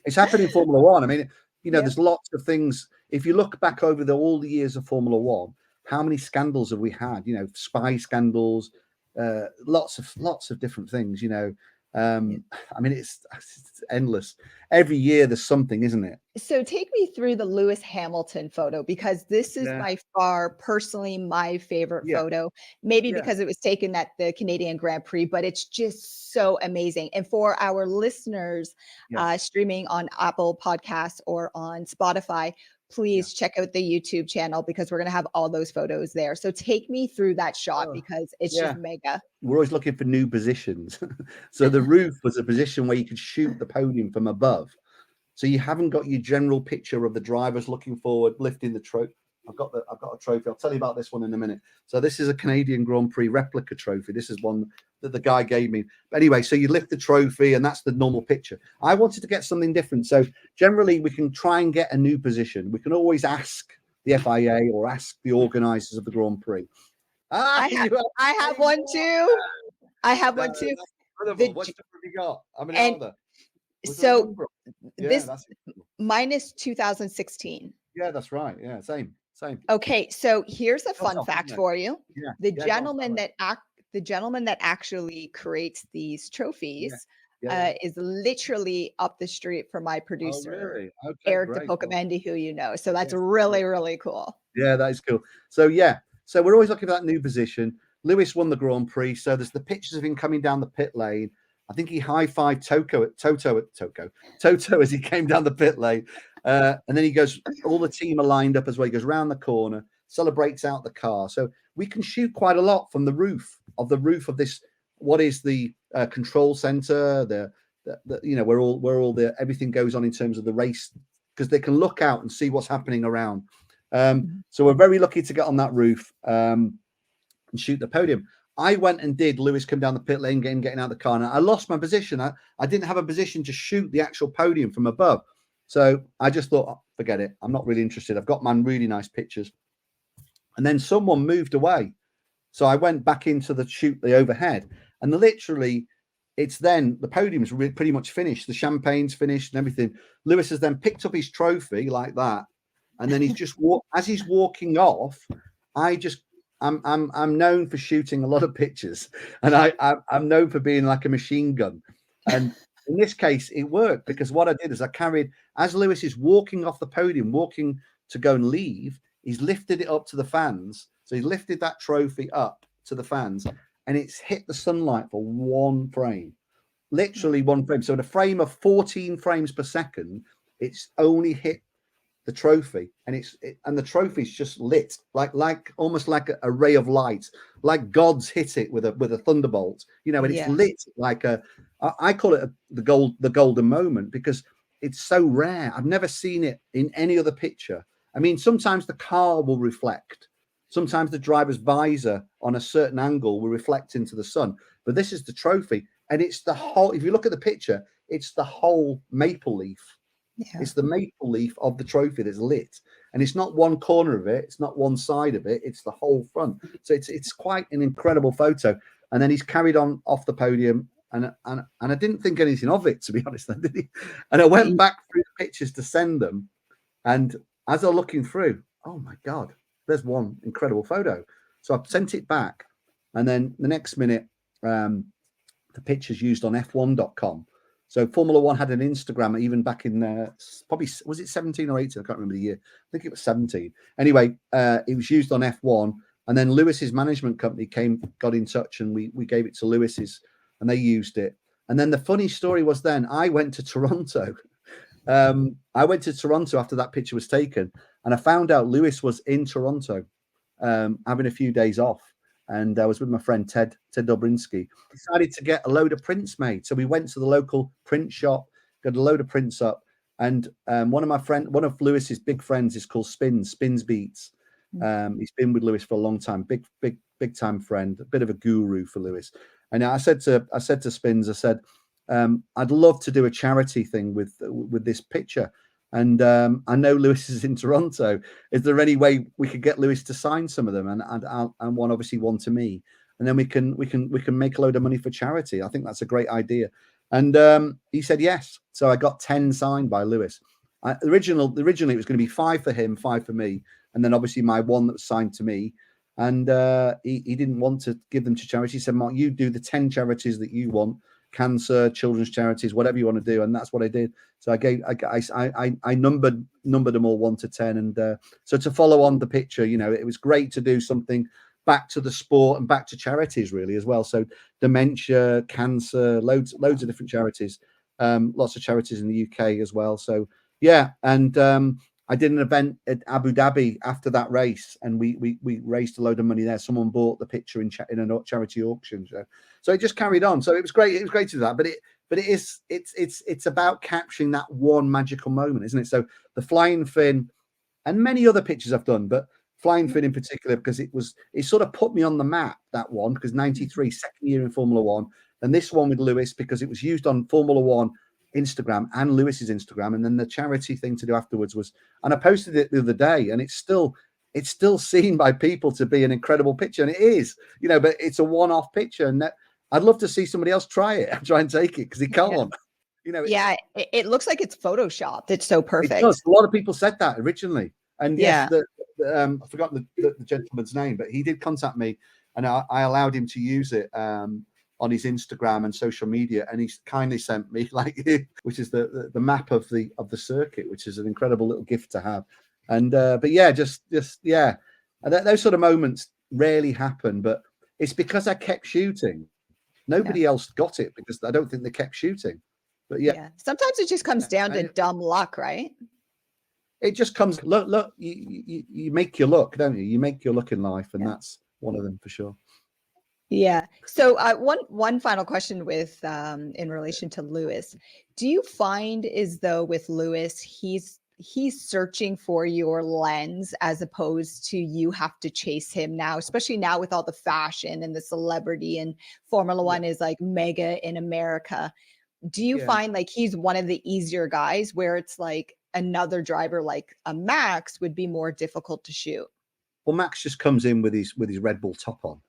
It's happened in Formula One. I mean, there's lots of things. If you look back over all the years of Formula One, how many scandals have we had? Spy scandals, lots of different things. I mean, it's endless. Every year there's something, isn't it? So take me through the Lewis Hamilton photo, because this is by far personally my favorite photo, maybe because it was taken at the Canadian Grand Prix, but it's just so amazing. And for our listeners streaming on Apple Podcasts or on Spotify, please check out the YouTube channel because we're going to have all those photos there. So take me through that shot because it's just mega. We're always looking for new positions. So the roof was a position where you could shoot the podium from above. So you haven't got your general picture of the drivers looking forward, lifting the trophy. I've got a trophy. I'll tell you about this one in a minute. So this is a Canadian Grand Prix replica trophy. This is one that the guy gave me. But anyway, so you lift the trophy and that's the normal picture. I wanted to get something different. So generally we can try and get a new position. We can always ask the FIA or ask the organizers of the Grand Prix. I have one too. I have one too. What have you got? I mean, so this mine is 2016. Yeah, that's right. Yeah, same. Okay, so here's a fun fact for you. The gentleman that actually creates these trophies is literally up the street from my producer, really? Okay, Eric DePocamendi, who you know. So that's really, really cool. Yeah, that is cool. So so we're always looking for that new position. Lewis won the Grand Prix, so there's the pictures of him coming down the pit lane. I think he high-fived Toto as he came down the pit lane. And then he goes, all the team are lined up as well. He goes round the corner, celebrates out the car. So we can shoot quite a lot from the roof of this. What is the control center? Where all the everything goes on in terms of the race, because they can look out and see what's happening around. So we're very lucky to get on that roof and shoot the podium. I went and did Lewis come down the pit lane, getting out of the car, and I lost my position. I didn't have a position to shoot the actual podium from above. So I just thought, oh, forget it. I'm not really interested. I've got my really nice pictures. And then someone moved away. So I went back into the overhead, and literally it's then the podium's pretty much finished. The champagne's finished and everything. Lewis has then picked up his trophy like that. And then he's just as he's walking off, I'm known for shooting a lot of pictures, and I'm known for being like a machine gun. And in this case, it worked, because what I did is I carried, as Lewis is walking off the podium, walking to go and leave, he's lifted it up to the fans. So he lifted that trophy up to the fans, and it's hit the sunlight for one frame, literally one frame. So in a frame of 14 frames per second, it's only hit the trophy, and and the trophy's just lit like almost like a ray of light, like God's hit it with a thunderbolt, and it's lit like I call it the golden moment, because it's so rare. I've never seen it in any other picture. I mean, sometimes the car will reflect, sometimes the driver's visor on a certain angle will reflect into the sun, but this is the trophy, and it's the whole. If you look at the picture, it's the whole maple leaf. Yeah. It's the maple leaf of the trophy that's lit, and it's not one corner of it, it's not one side of it, it's the whole front. So it's quite an incredible photo. And then he's carried on off the podium, and I didn't think anything of it, to be honest. And I went back through the pictures to send them, and as I'm looking through, oh my God, there's one incredible photo. So I sent it back, and then the next minute, the picture's used on F1.com. So Formula One had an Instagram even back in probably, was it 17 or 18? I can't remember the year. I think it was 17. Anyway, it was used on F1, and then Lewis's management company got in touch, and we gave it to Lewis's, and they used it. And then the funny story was, then I went to Toronto. I went to Toronto after that picture was taken, and I found out Lewis was in Toronto having a few days off. And I was with my friend Ted Dobrinsky. Decided to get a load of prints made. So we went to the local print shop, got a load of prints up. And one of Lewis's big friends is called Spins Beats. He's been with Lewis for a long time. Big time friend, a bit of a guru for Lewis. And I said to Spins, I said, I'd love to do a charity thing with this picture. And I know Lewis is in Toronto. Is there any way we could get Lewis to sign some of them, and one to me, and then we can make a load of money for charity? I think that's a great idea. And he said yes. So I got 10 signed by Lewis. Originally it was going to be 5 for him, 5 for me, and then obviously my one that was signed to me. And he didn't want to give them to charity. He said, Mark, you do the 10 charities that you want. Cancer, children's charities, whatever you want to do, and that's what I did. So I numbered them all 1 to 10, and so to follow on the picture, it was great to do something back to the sport and back to charities really as well. So dementia, cancer, loads of different charities, lots of charities in the UK as well. So yeah, and I did an event at Abu Dhabi after that race, and we raised a load of money there. Someone bought the picture in a charity auction. So it just carried on. So it was great. It was great to do that. But it's about capturing that one magical moment, isn't it? So the flying fin, and many other pictures I've done, but flying fin in particular, because it sort of put me on the map, that one, because 93, second year in Formula One, and this one with Lewis, because it was used on Formula One Instagram and Lewis's Instagram, and then the charity thing to do afterwards was, and I posted it the other day, and it's still seen by people to be an incredible picture, and it is, but it's a one-off picture, and I'd love to see somebody else try it and try and take it, because he can't. Yeah. It looks like it's photoshopped. It's so perfect. It does. A lot of people said that originally, and yes, I forgot the gentleman's name, but he did contact me, and I allowed him to use it on his Instagram and social media, and he's kindly sent me which is the map of the circuit, which is an incredible little gift to have. And but yeah, just yeah, and those sort of moments rarely happen, but it's because I kept shooting. Nobody else got it, because I don't think they kept shooting. But yeah. Sometimes it just comes down to dumb luck, right? It just comes. Look, you make your luck, don't you? You make your luck in life, and that's one of them for sure. Yeah. So one final question with in relation to Lewis. Do you find as though with Lewis, he's searching for your lens as opposed to you have to chase him now, especially now with all the fashion and the celebrity, and Formula One is like mega in America. Do you find like he's one of the easier guys where it's like another driver like a Max would be more difficult to shoot? Well, Max just comes in with his Red Bull top on.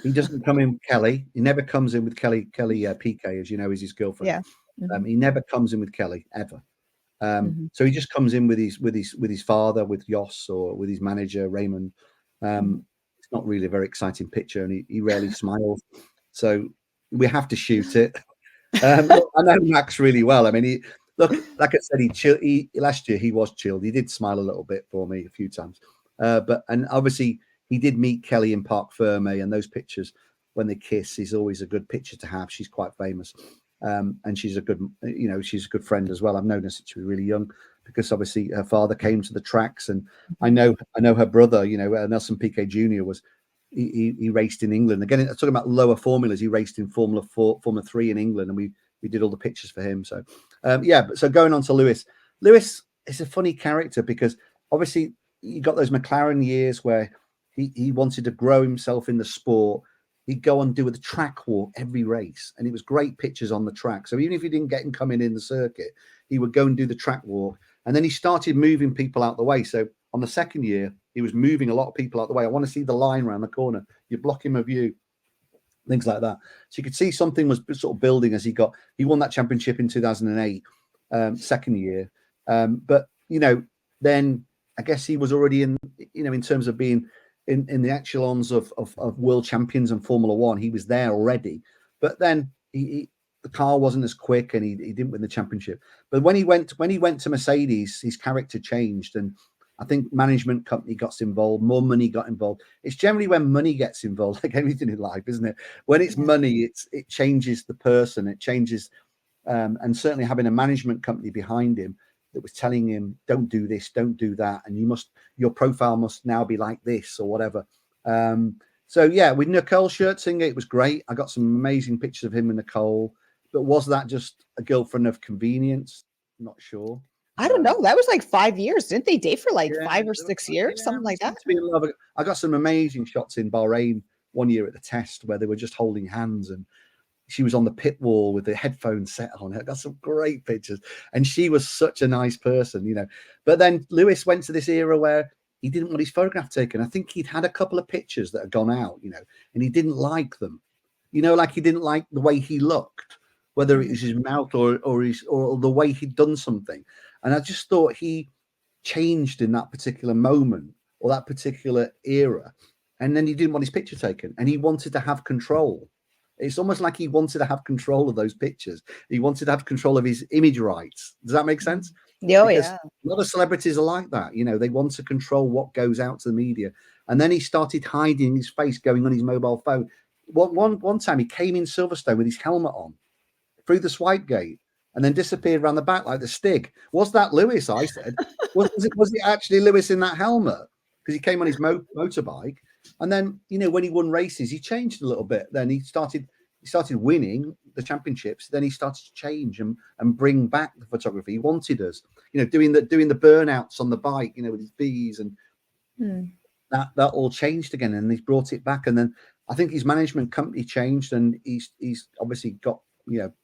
He doesn't come in with Kelly. He never comes in with Kelly PK, as you know, is his girlfriend. Yeah. Mm-hmm. He never comes in with Kelly ever. So he just comes in with his father, with Jos, or with his manager Raymond. It's not really a very exciting picture, and he rarely smiles. So we have to shoot it. Look, I know Max really well. I mean, like I said, last year he was chilled. He did smile a little bit for me a few times, and obviously he did meet Kelly in Parc Ferme, and those pictures when they kiss is always a good picture to have. She's quite famous. And she's a good friend as well. I've known her since she was really young, because obviously her father came to the tracks, and I know her brother. Nelson Piquet Jr. he raced in England. Again, talking about lower formulas, he raced in Formula 3 in England, and we did all the pictures for him. So so going on to Lewis is a funny character, because obviously you got those McLaren years where he wanted to grow himself in the sport. He'd go and do the track walk every race, and it was great pictures on the track. So even if he didn't get him coming in the circuit, he would go and do the track walk. And then he started moving people out the way. So on the second year, he was moving a lot of people out the way. I want to see the line around the corner. You block him a view, things like that. So you could see something was sort of building as he won that championship in 2008, second year. But then I guess he was already in terms of being in the echelons of world champions and Formula One. He was there already, but then the car wasn't as quick, and he didn't win the championship. But when he went to Mercedes, his character changed, and I think management company got involved, more money got involved. It's generally when money gets involved, like anything in life, isn't it? When it's money, it changes the person, it changes, and certainly having a management company behind him that was telling him, don't do this, don't do that, and your profile must now be like this or whatever. So yeah, with Nicole Scherzinger, it was great. I got some amazing pictures of him and Nicole. But was that just a girlfriend of convenience? Not sure. I don't know. That was like 5 years. Didn't they date for 5 or 6 years? Something like that. To be in love. I got some amazing shots in Bahrain one year at the test where they were just holding hands, and she was on the pit wall with the headphones set on. I got some great pictures, and she was such a nice person, But then Lewis went to this era where he didn't want his photograph taken. I think he'd had a couple of pictures that had gone out, and he didn't like them. Like he didn't like the way he looked, whether it was his mouth or the way he'd done something. And I just thought he changed in that particular moment or that particular era. And then he didn't want his picture taken, and he wanted to have control. It's almost like he wanted to have control of those pictures. He wanted to have control of his image rights. Does that make sense? Oh, yeah. A lot of celebrities are like that. They want to control what goes out to the media. And then he started hiding his face, going on his mobile phone. One time he came in Silverstone with his helmet on through the swipe gate, and then disappeared around the back like the Stig. Was that Lewis? I said. was it actually Lewis in that helmet? Because he came on his motorbike. And then, when he won races, he changed a little bit. Then he started winning the championships. Then he started to change and bring back the photography. He wanted us, doing the burnouts on the bike, with his bees, and that all changed again. And he's brought it back. And then I think his management company changed, and he's obviously got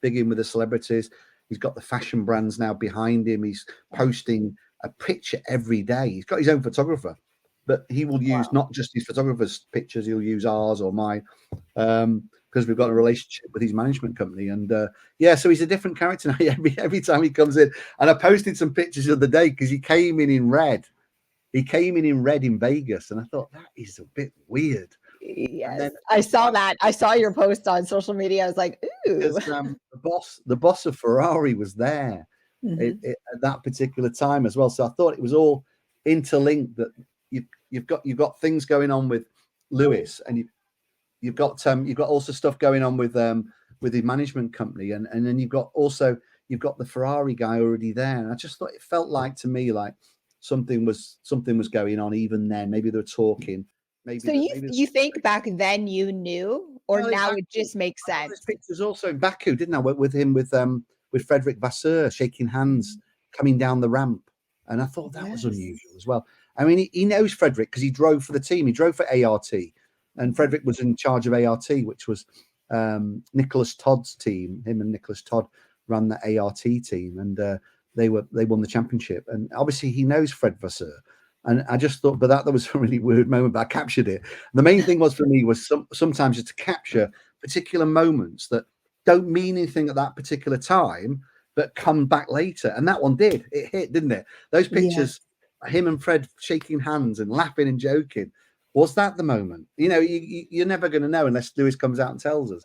big in with the celebrities. He's got the fashion brands now behind him. He's posting a picture every day. He's got his own photographer. But he will use not just his photographer's pictures, he'll use ours or mine, because we've got a relationship with his management company. And so he's a different character now every time he comes in. And I posted some pictures of the day because he came in red. He came in red in Vegas, and I thought that is a bit weird. Yes, I saw that. I saw your post on social media. I was like, ooh. Because the boss of Ferrari was there at that particular time as well. So I thought it was all interlinked, that you've got things going on with Lewis, and you've got also stuff going on with his management company, and then you've got the Ferrari guy already there. And I just thought it felt like to me like something was going on even then. Maybe they were talking. Maybe you think back then you knew, or now it just makes sense? There's pictures also in Baku, didn't I? With him with Frederick Vasseur shaking hands coming down the ramp, and I thought that was unusual as well. I mean, he knows Frederick because he drove for the team. He drove for ART, and Frederick was in charge of ART, which was Nicholas Todd's team. Him and Nicholas Todd ran the ART team, and they won the championship. And obviously he knows Fred Vasseur. And I just thought, but that was a really weird moment, but I captured it. The main thing was for me was sometimes just to capture particular moments that don't mean anything at that particular time, but come back later. And that one did. It hit, didn't it? Those pictures, him and Fred shaking hands and laughing and joking. Was that the moment? You know, you're never going to know unless Lewis comes out and tells us.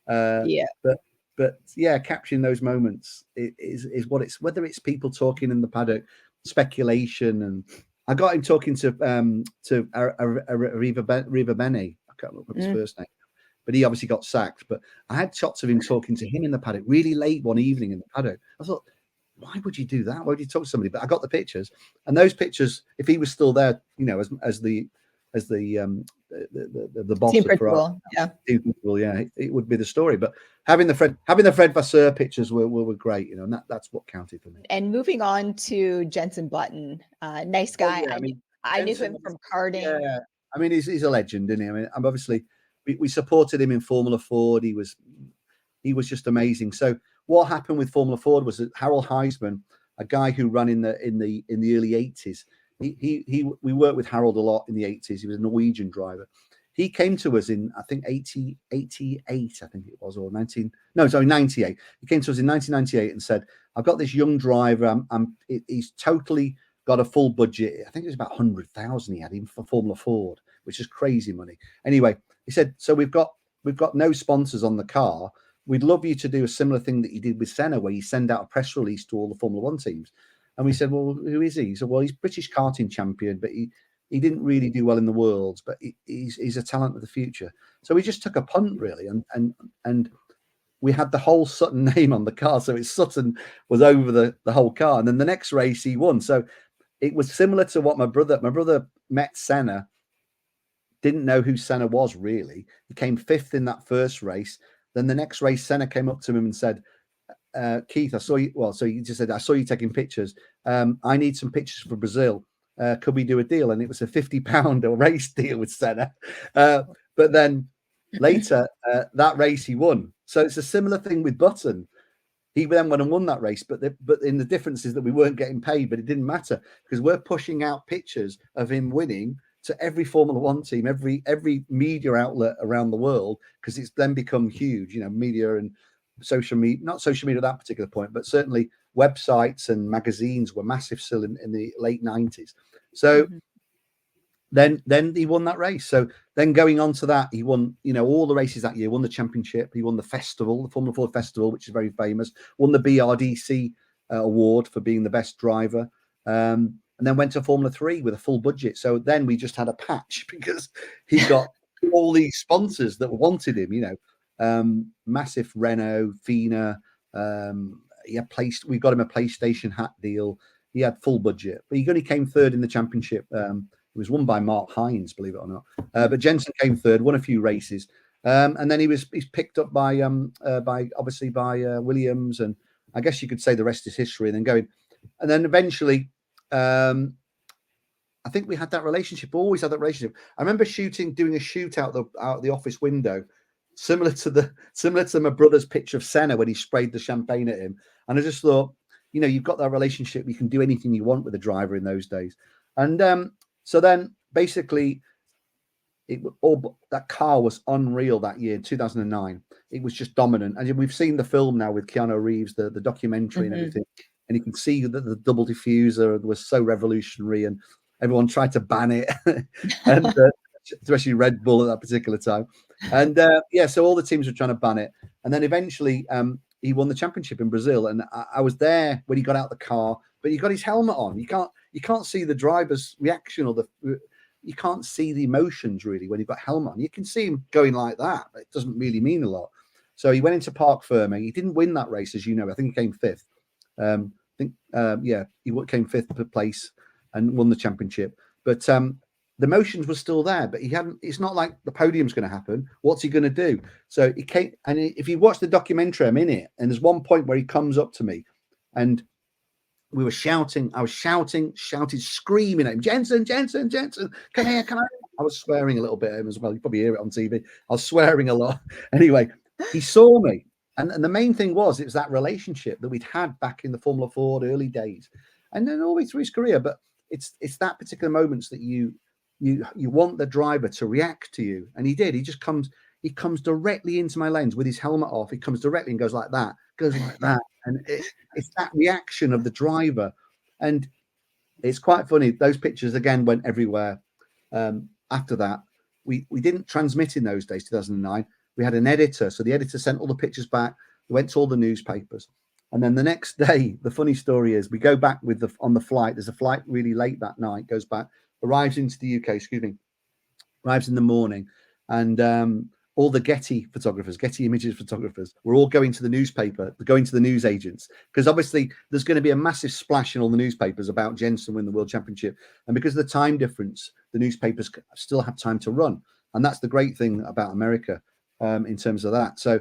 But yeah, capturing those moments is what it's, whether it's people talking in the paddock, speculation, and I got him talking to Riva Bene. I can't remember his first name, but he obviously got sacked. But I had shots of him talking to him in the paddock really late one evening in the paddock. I thought, why would you do that? Why would you talk to somebody? But I got the pictures, and those pictures, if he was still there, you know, as the boss team of Ferrari, it would be the story. But having the Fred Vasseur pictures were great, you know, and that's what counted for me. And moving on to Jenson Button, nice guy. I knew him from karting. Yeah, I mean, he's a legend, isn't he? I mean, obviously we supported him in Formula Ford. He was just amazing. So what happened with Formula Ford was that Harold Heisman, a guy who ran in the early 80s. We worked with Harold a lot in the 80s. He was a Norwegian driver. He came to us in, I think, 88, I think it was, or 98. He came to us in 1998 and said, I've got this young driver. He's totally got a full budget. I think it was about 100,000 he had even for Formula Ford, which is crazy money. Anyway, he said, so we've got no sponsors on the car. We'd love you to do a similar thing that you did with Senna, where you send out a press release to all the Formula One teams. And we said, well, who is he? He said, well, he's British karting champion, but he didn't really do well in the Worlds, but he's a talent of the future. So we just took a punt, really, and we had the whole Sutton name on the car. So it's Sutton was over the whole car. And then the next race he won. So it was similar to what my brother met Senna, didn't know who Senna was, really. He came fifth in that first race. Then the next race, Senna came up to him and said, Keith, I saw you. Well, so he just said, I saw you taking pictures. I need some pictures for Brazil. Could we do a deal? And it was a £50 race deal with Senna. But then later, that race he won. So it's a similar thing with Button. He then went and won that race, but in the difference is that we weren't getting paid, but it didn't matter because we're pushing out pictures of him winning to every Formula One team, every media outlet around the world, because it's then become huge, you know, media and social media, not social media at that particular point, but certainly websites and magazines were massive still in the late 90s. So then he won that race. So then going on to that, he won, you know, all the races that year, won the championship. He won the festival, the Formula Ford Festival, which is very famous, won the BRDC award for being the best driver. And then went to Formula 3 with a full budget. So then we just had a patch because he got all these sponsors that wanted him, you know, massive Renault, Fina. We got him a PlayStation hat deal. He had full budget, but he only came third in the championship. It was won by Mark Hines, believe it or not. But Jenson came third, won a few races. And then he's picked up by Williams. And I guess you could say the rest is history. And then eventually, I think we had that relationship, always had that relationship. I remember doing a shoot out the office window, similar to my brother's picture of Senna when he sprayed the champagne at him. And I just thought, you know, you've got that relationship, you can do anything you want with a driver in those days. And so then basically that car was unreal that year in 2009. It was just dominant. And we've seen the film now with Keanu Reeves, the documentary and everything. And you can see that the double diffuser was so revolutionary and everyone tried to ban it, and especially Red Bull at that particular time. And so all the teams were trying to ban it. And then eventually he won the championship in Brazil. And I was there when he got out the car, but he got his helmet on. You can't see the driver's reaction you can't see the emotions really when you've got helmet on. You can see him going like that, but it doesn't really mean a lot. So he went into Parc Ferme. He didn't win that race, as you know. I think he came fifth. He came fifth place and won the championship. But the emotions were still there, but it's not like the podium's going to happen. What's he going to do? So he came, and if you watch the documentary, I'm in it, and there's one point where he comes up to me and we were shouting. I was shouting, screaming at him, Jenson, come here, can I? I was swearing a little bit at him as well. You probably hear it on TV. I was swearing a lot. Anyway, he saw me And the main thing was, it was that relationship that we'd had back in the Formula Ford early days, and then all the way through his career. But it's that particular moments that you want the driver to react to you, and he did. He comes directly into my lens with his helmet off. He comes directly and goes like that, and it's that reaction of the driver. And it's quite funny. Those pictures again went everywhere. After that, we didn't transmit in those days, 2009. We had an editor, so the editor sent all the pictures back. We went to all the newspapers, and then the next day, the funny story is, we go back on the flight. There's a flight really late that night. Goes back, arrives into the UK. Arrives in the morning, and all the Getty Images photographers, were all going to the newspaper, going to the news agents, because obviously there's going to be a massive splash in all the newspapers about Jenson winning the World Championship, and because of the time difference, the newspapers still have time to run, and that's the great thing about America. In terms of that. So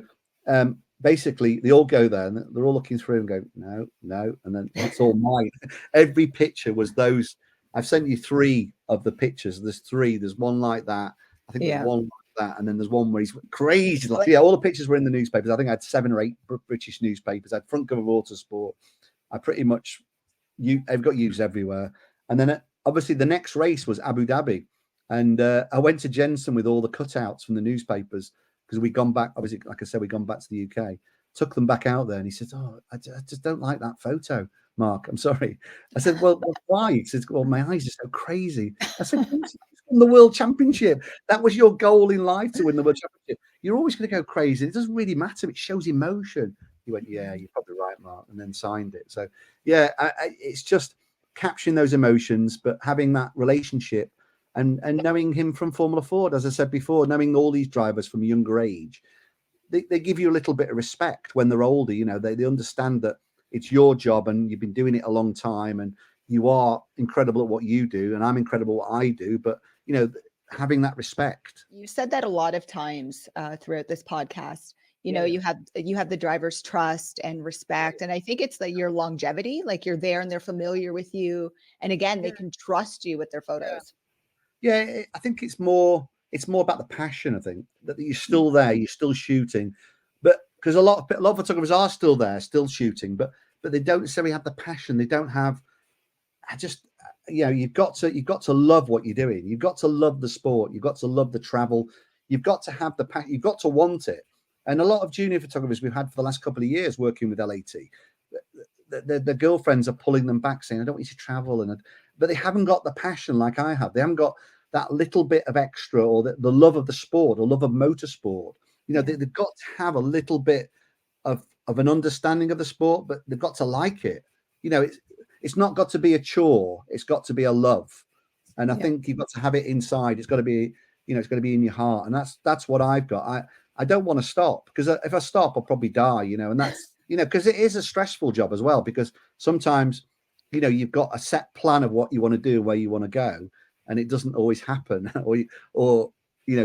basically they all go there and they're all looking through and go, no, and then it's all mine. Every picture was those. I've sent you 3 of the pictures. There's one like that. I think there's one like that, and then there's one where he's crazy. Like, all the pictures were in the newspapers. I think I had 7 or 8 British newspapers. I had front cover of Autosport. I pretty much I've got used everywhere. And then obviously the next race was Abu Dhabi, and I went to Jenson with all the cutouts from the newspapers, because we'd gone back, obviously, like I said, we'd gone back to the UK, took them back out there, and he said, "Oh, I just don't like that photo, Mark. I'm sorry." I said, "Well, why?" He said, "Well, my eyes are so crazy." I said, "You won the World Championship. That was your goal in life, to win the World Championship. You're always going to go crazy. It doesn't really matter. It shows emotion." He went, "Yeah, you're probably right, Mark," and then signed it. So, yeah, it's just capturing those emotions, but having that relationship. And knowing him from Formula Ford, as I said before, knowing all these drivers from a younger age, they give you a little bit of respect when they're older. You know, they understand that it's your job and you've been doing it a long time, and you are incredible at what you do, and I'm incredible at what I do. But, you know, having that respect. You said that a lot of times throughout this podcast. You know, you have the driver's trust and respect, and I think it's like your longevity, like you're there and they're familiar with you, and again, they can trust you with their photos. Yeah, I think it's more about the passion. I think that you're still there, you're still shooting, but because a lot of photographers are still there, still shooting, but they don't necessarily have the passion. They don't have. You've got to love what you're doing. You've got to love the sport. You've got to love the travel. You've got to have the passion. You've got to want it. And a lot of junior photographers we've had for the last couple of years working with LAT, the girlfriends are pulling them back, saying, "I don't want you to travel," but they haven't got the passion like I have. They haven't got that little bit of extra, or the love of the sport, or love of motorsport. You know, they've got to have a little bit of an understanding of the sport, but they've got to like it. You know, it's not got to be a chore. It's got to be a love. And I think you've got to have it inside. It's got to be, it's got to be in your heart. And that's what I've got. I don't want to stop, because if I stop, I'll probably die, and that's, because it is a stressful job as well, because sometimes, you've got a set plan of what you want to do, where you want to go, and it doesn't always happen, or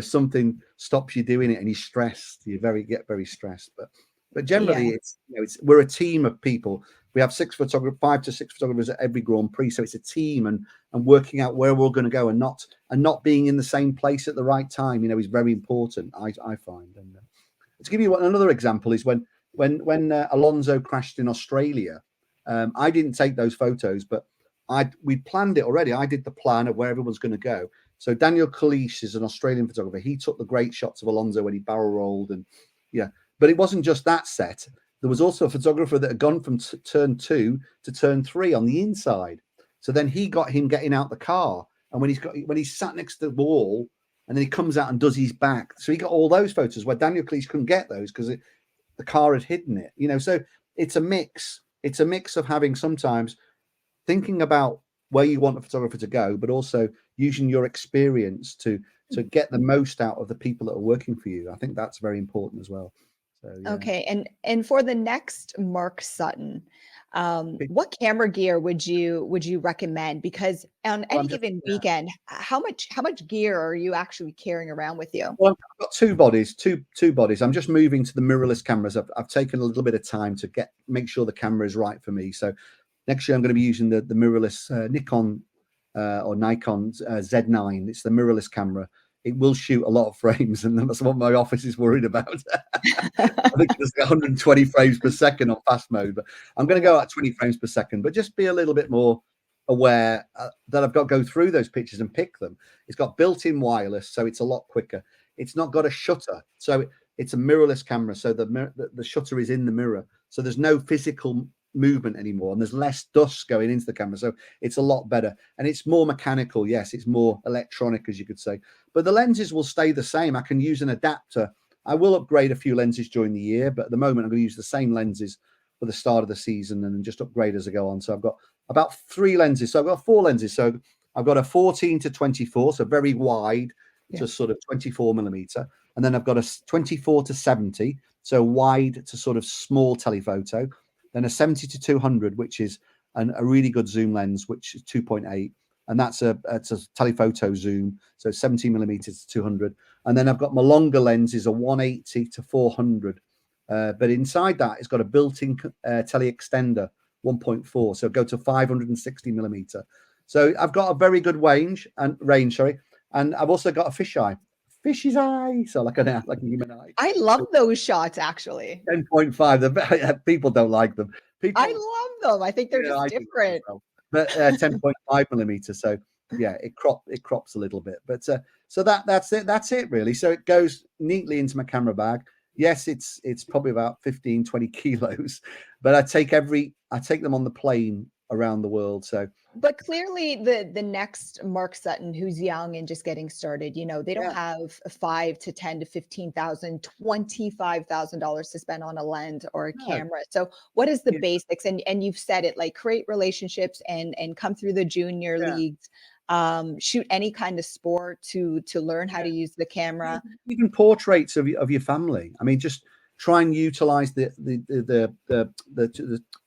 something stops you doing it and you're stressed. You get very stressed. But generally, we're a team of people. We have 5 to 6 photographers at every Grand Prix, so it's a team, and working out where we're going to go, and not being in the same place at the right time, is very important. I find. And to give you another example is when Alonso crashed in Australia. I didn't take those photos, but we'd planned it already. I did the plan of where everyone's going to go. So Daniel Kalish is an Australian photographer. He took the great shots of Alonso when he barrel rolled, and but it wasn't just that set. There was also a photographer that had gone from turn 2 to turn 3 on the inside. So then he got him getting out the car, and when he's sat next to the wall, and then he comes out and does his back. So he got all those photos where Daniel Kalish couldn't get those because the car had hidden it. So it's a mix. It's a mix of having sometimes thinking about where you want a photographer to go, but also using your experience to get the most out of the people that are working for you. I think that's very important as well. So, yeah. Okay, and for the next Mark Sutton, what camera gear would you recommend? Because on any given weekend, how much gear are you actually carrying around with you? Well, I've got two bodies. I'm just moving to the mirrorless cameras. I've taken a little bit of time to make sure the camera is right for me. So next year I'm going to be using the mirrorless Nikon or Nikon Z9. It's the mirrorless camera. it will shoot a lot of frames, and that's what my office is worried about. I think it's 120 frames per second on fast mode, but I'm going to go at 20 frames per second, but just be a little bit more aware that I've got to go through those pictures and pick them. It's got built-in wireless, so it's a lot quicker. It's not got a shutter, so it's a mirrorless camera, so the shutter is in the mirror, so there's no physical movement anymore, and there's less dust going into the camera, so it's a lot better, and it's more mechanical. Yes, it's more electronic, as you could say, but the lenses will stay the same. I can use an adapter. I will upgrade a few lenses during the year, but at the moment I'm going to use the same lenses for the start of the season and then just upgrade as I go on. So I've got about 3 lenses. So I've got 4 lenses. So I've got a 14 to 24, so very wide to sort of 24 millimeter. And then I've got a 24 to 70, so wide to sort of small telephoto. Then a 70 to 200, which is a really good zoom lens, which is 2.8. And it's a telephoto zoom, so 70 millimeters to 200. And then I've got my longer lenses, a 180 to 400. But inside that, it's got a built-in tele extender, 1.4. So go to 560 millimeter. So I've got a very good range. And I've also got a fish's eye. So like a human eye. I love those shots, actually. 10.5. People don't like them. I love them. I think they're just different. But 10.5 millimeter. So yeah, it crops a little bit. But so that's it really. So it goes neatly into my camera bag. Yes, it's probably about 15, 20 kilos, but I take them on the plane around the world. So, but clearly the next Mark Sutton, who's young and just getting started, they don't have $5,000 to $10,000 to $15,000, $25,000 to spend on a lens or a camera. So what is the basics? And you've said it, like, create relationships and come through the junior leagues, shoot any kind of sport to learn how to use the camera. Even portraits of your family. I mean, just try and utilize the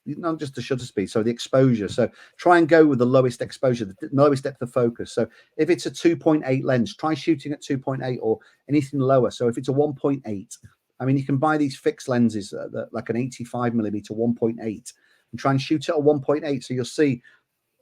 not just the shutter speed, so the exposure. So try and go with the lowest exposure, the lowest depth of focus. So if it's a 2.8 lens, try shooting at 2.8 or anything lower. So if it's a 1.8, I mean, you can buy these fixed lenses like an 85 millimeter 1.8 and try and shoot it at 1.8. So you'll see,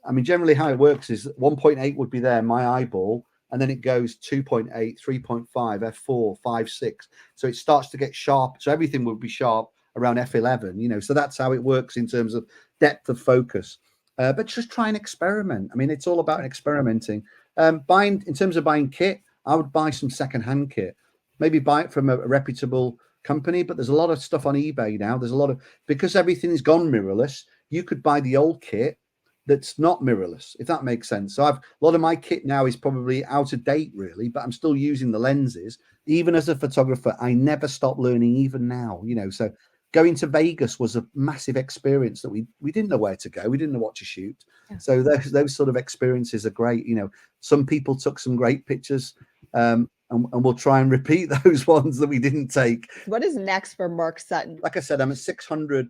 I mean, generally how it works is 1.8 would be there, my eyeball, and then it goes 2.8, 3.5, f4, 5, 6. So it starts to get sharp. So everything would be sharp around f11, so that's how it works in terms of depth of focus. But just try and experiment. I mean, it's all about experimenting. In terms of buying kit, I would buy some secondhand kit. Maybe buy it from a reputable company, but there's a lot of stuff on eBay now. Because everything has gone mirrorless, you could buy the old kit that's not mirrorless, if that makes sense. So a lot of my kit now is probably out of date, really, but I'm still using the lenses. Even as a photographer, I never stop learning, even now, so going to Vegas was a massive experience that we didn't know where to go. We didn't know what to shoot. Yeah. So those sort of experiences are great. Some people took some great pictures, and we'll try and repeat those ones that we didn't take. What is next for Mark Sutton? Like I said, I'm at 600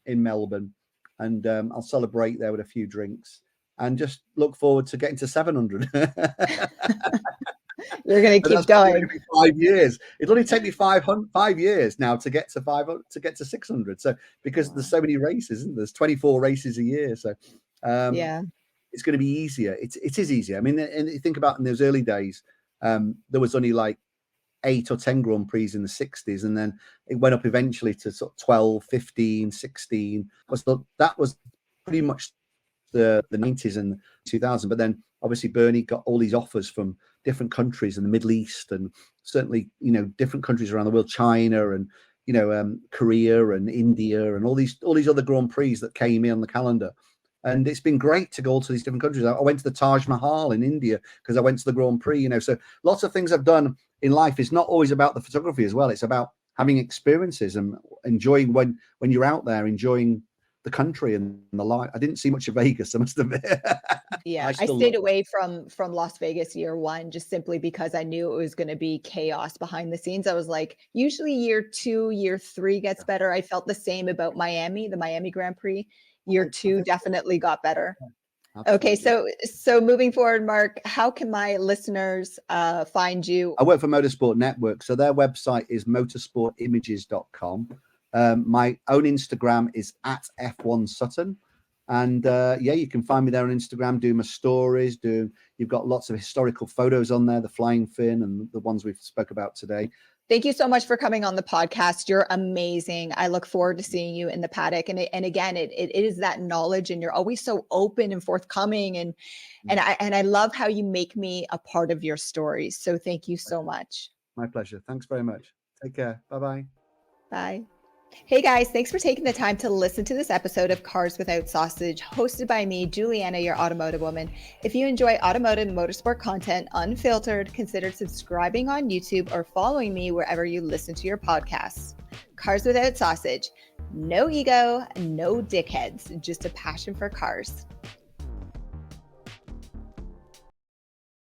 in Melbourne, and I'll celebrate there with a few drinks and just look forward to getting to 700. You're going to keep going. 5 years. It'll only take me 5 years now to get to 600. So because there's so many races, isn't there? There's 24 races a year. So it's going to be easier. It is easier. I mean, and you think about in those early days, there was only like 8 or 10 Grand Prix in the 60s, and then it went up eventually to sort of 12, 15, 16. That was pretty much the 90s and 2000. But then obviously Bernie got all these offers from different countries in the Middle East, and certainly different countries around the world, China and Korea and India and all these other Grand Prix that came in on the calendar. And it's been great to go to these different countries. I went to the Taj Mahal in India because I went to the Grand Prix, So lots of things I've done in life is not always about the photography as well. It's about having experiences and enjoying when you're out there, enjoying the country and the life. I didn't see much of Vegas, I must admit. Yeah, I stayed away from Las Vegas year one, just simply because I knew it was going to be chaos behind the scenes. I was like, usually year 2, year 3 gets better. I felt the same about the Miami Grand Prix. Year 2 definitely got better. Absolutely. Okay, so moving forward, Mark, how can my listeners find you? I work for Motorsport Network, so their website is motorsportimages.com. My own Instagram is @F1Sutton, And yeah, you can find me there on Instagram, do my stories, you've got lots of historical photos on there, the flying fin and the ones we've spoke about today. Thank you so much for coming on the podcast. You're amazing. I look forward to seeing you in the paddock. And again, it is that knowledge, and you're always so open and forthcoming. And I love how you make me a part of your stories. So thank you so much. My pleasure. Thanks very much. Take care. Bye-bye. Bye. Hey guys, thanks for taking the time to listen to this episode of Cars Without Sausage, hosted by me, Juliana, your automotive woman. If you enjoy automotive and motorsport content unfiltered, consider subscribing on YouTube or following me wherever you listen to your podcasts. Cars Without Sausage. No ego, no dickheads, just a passion for cars.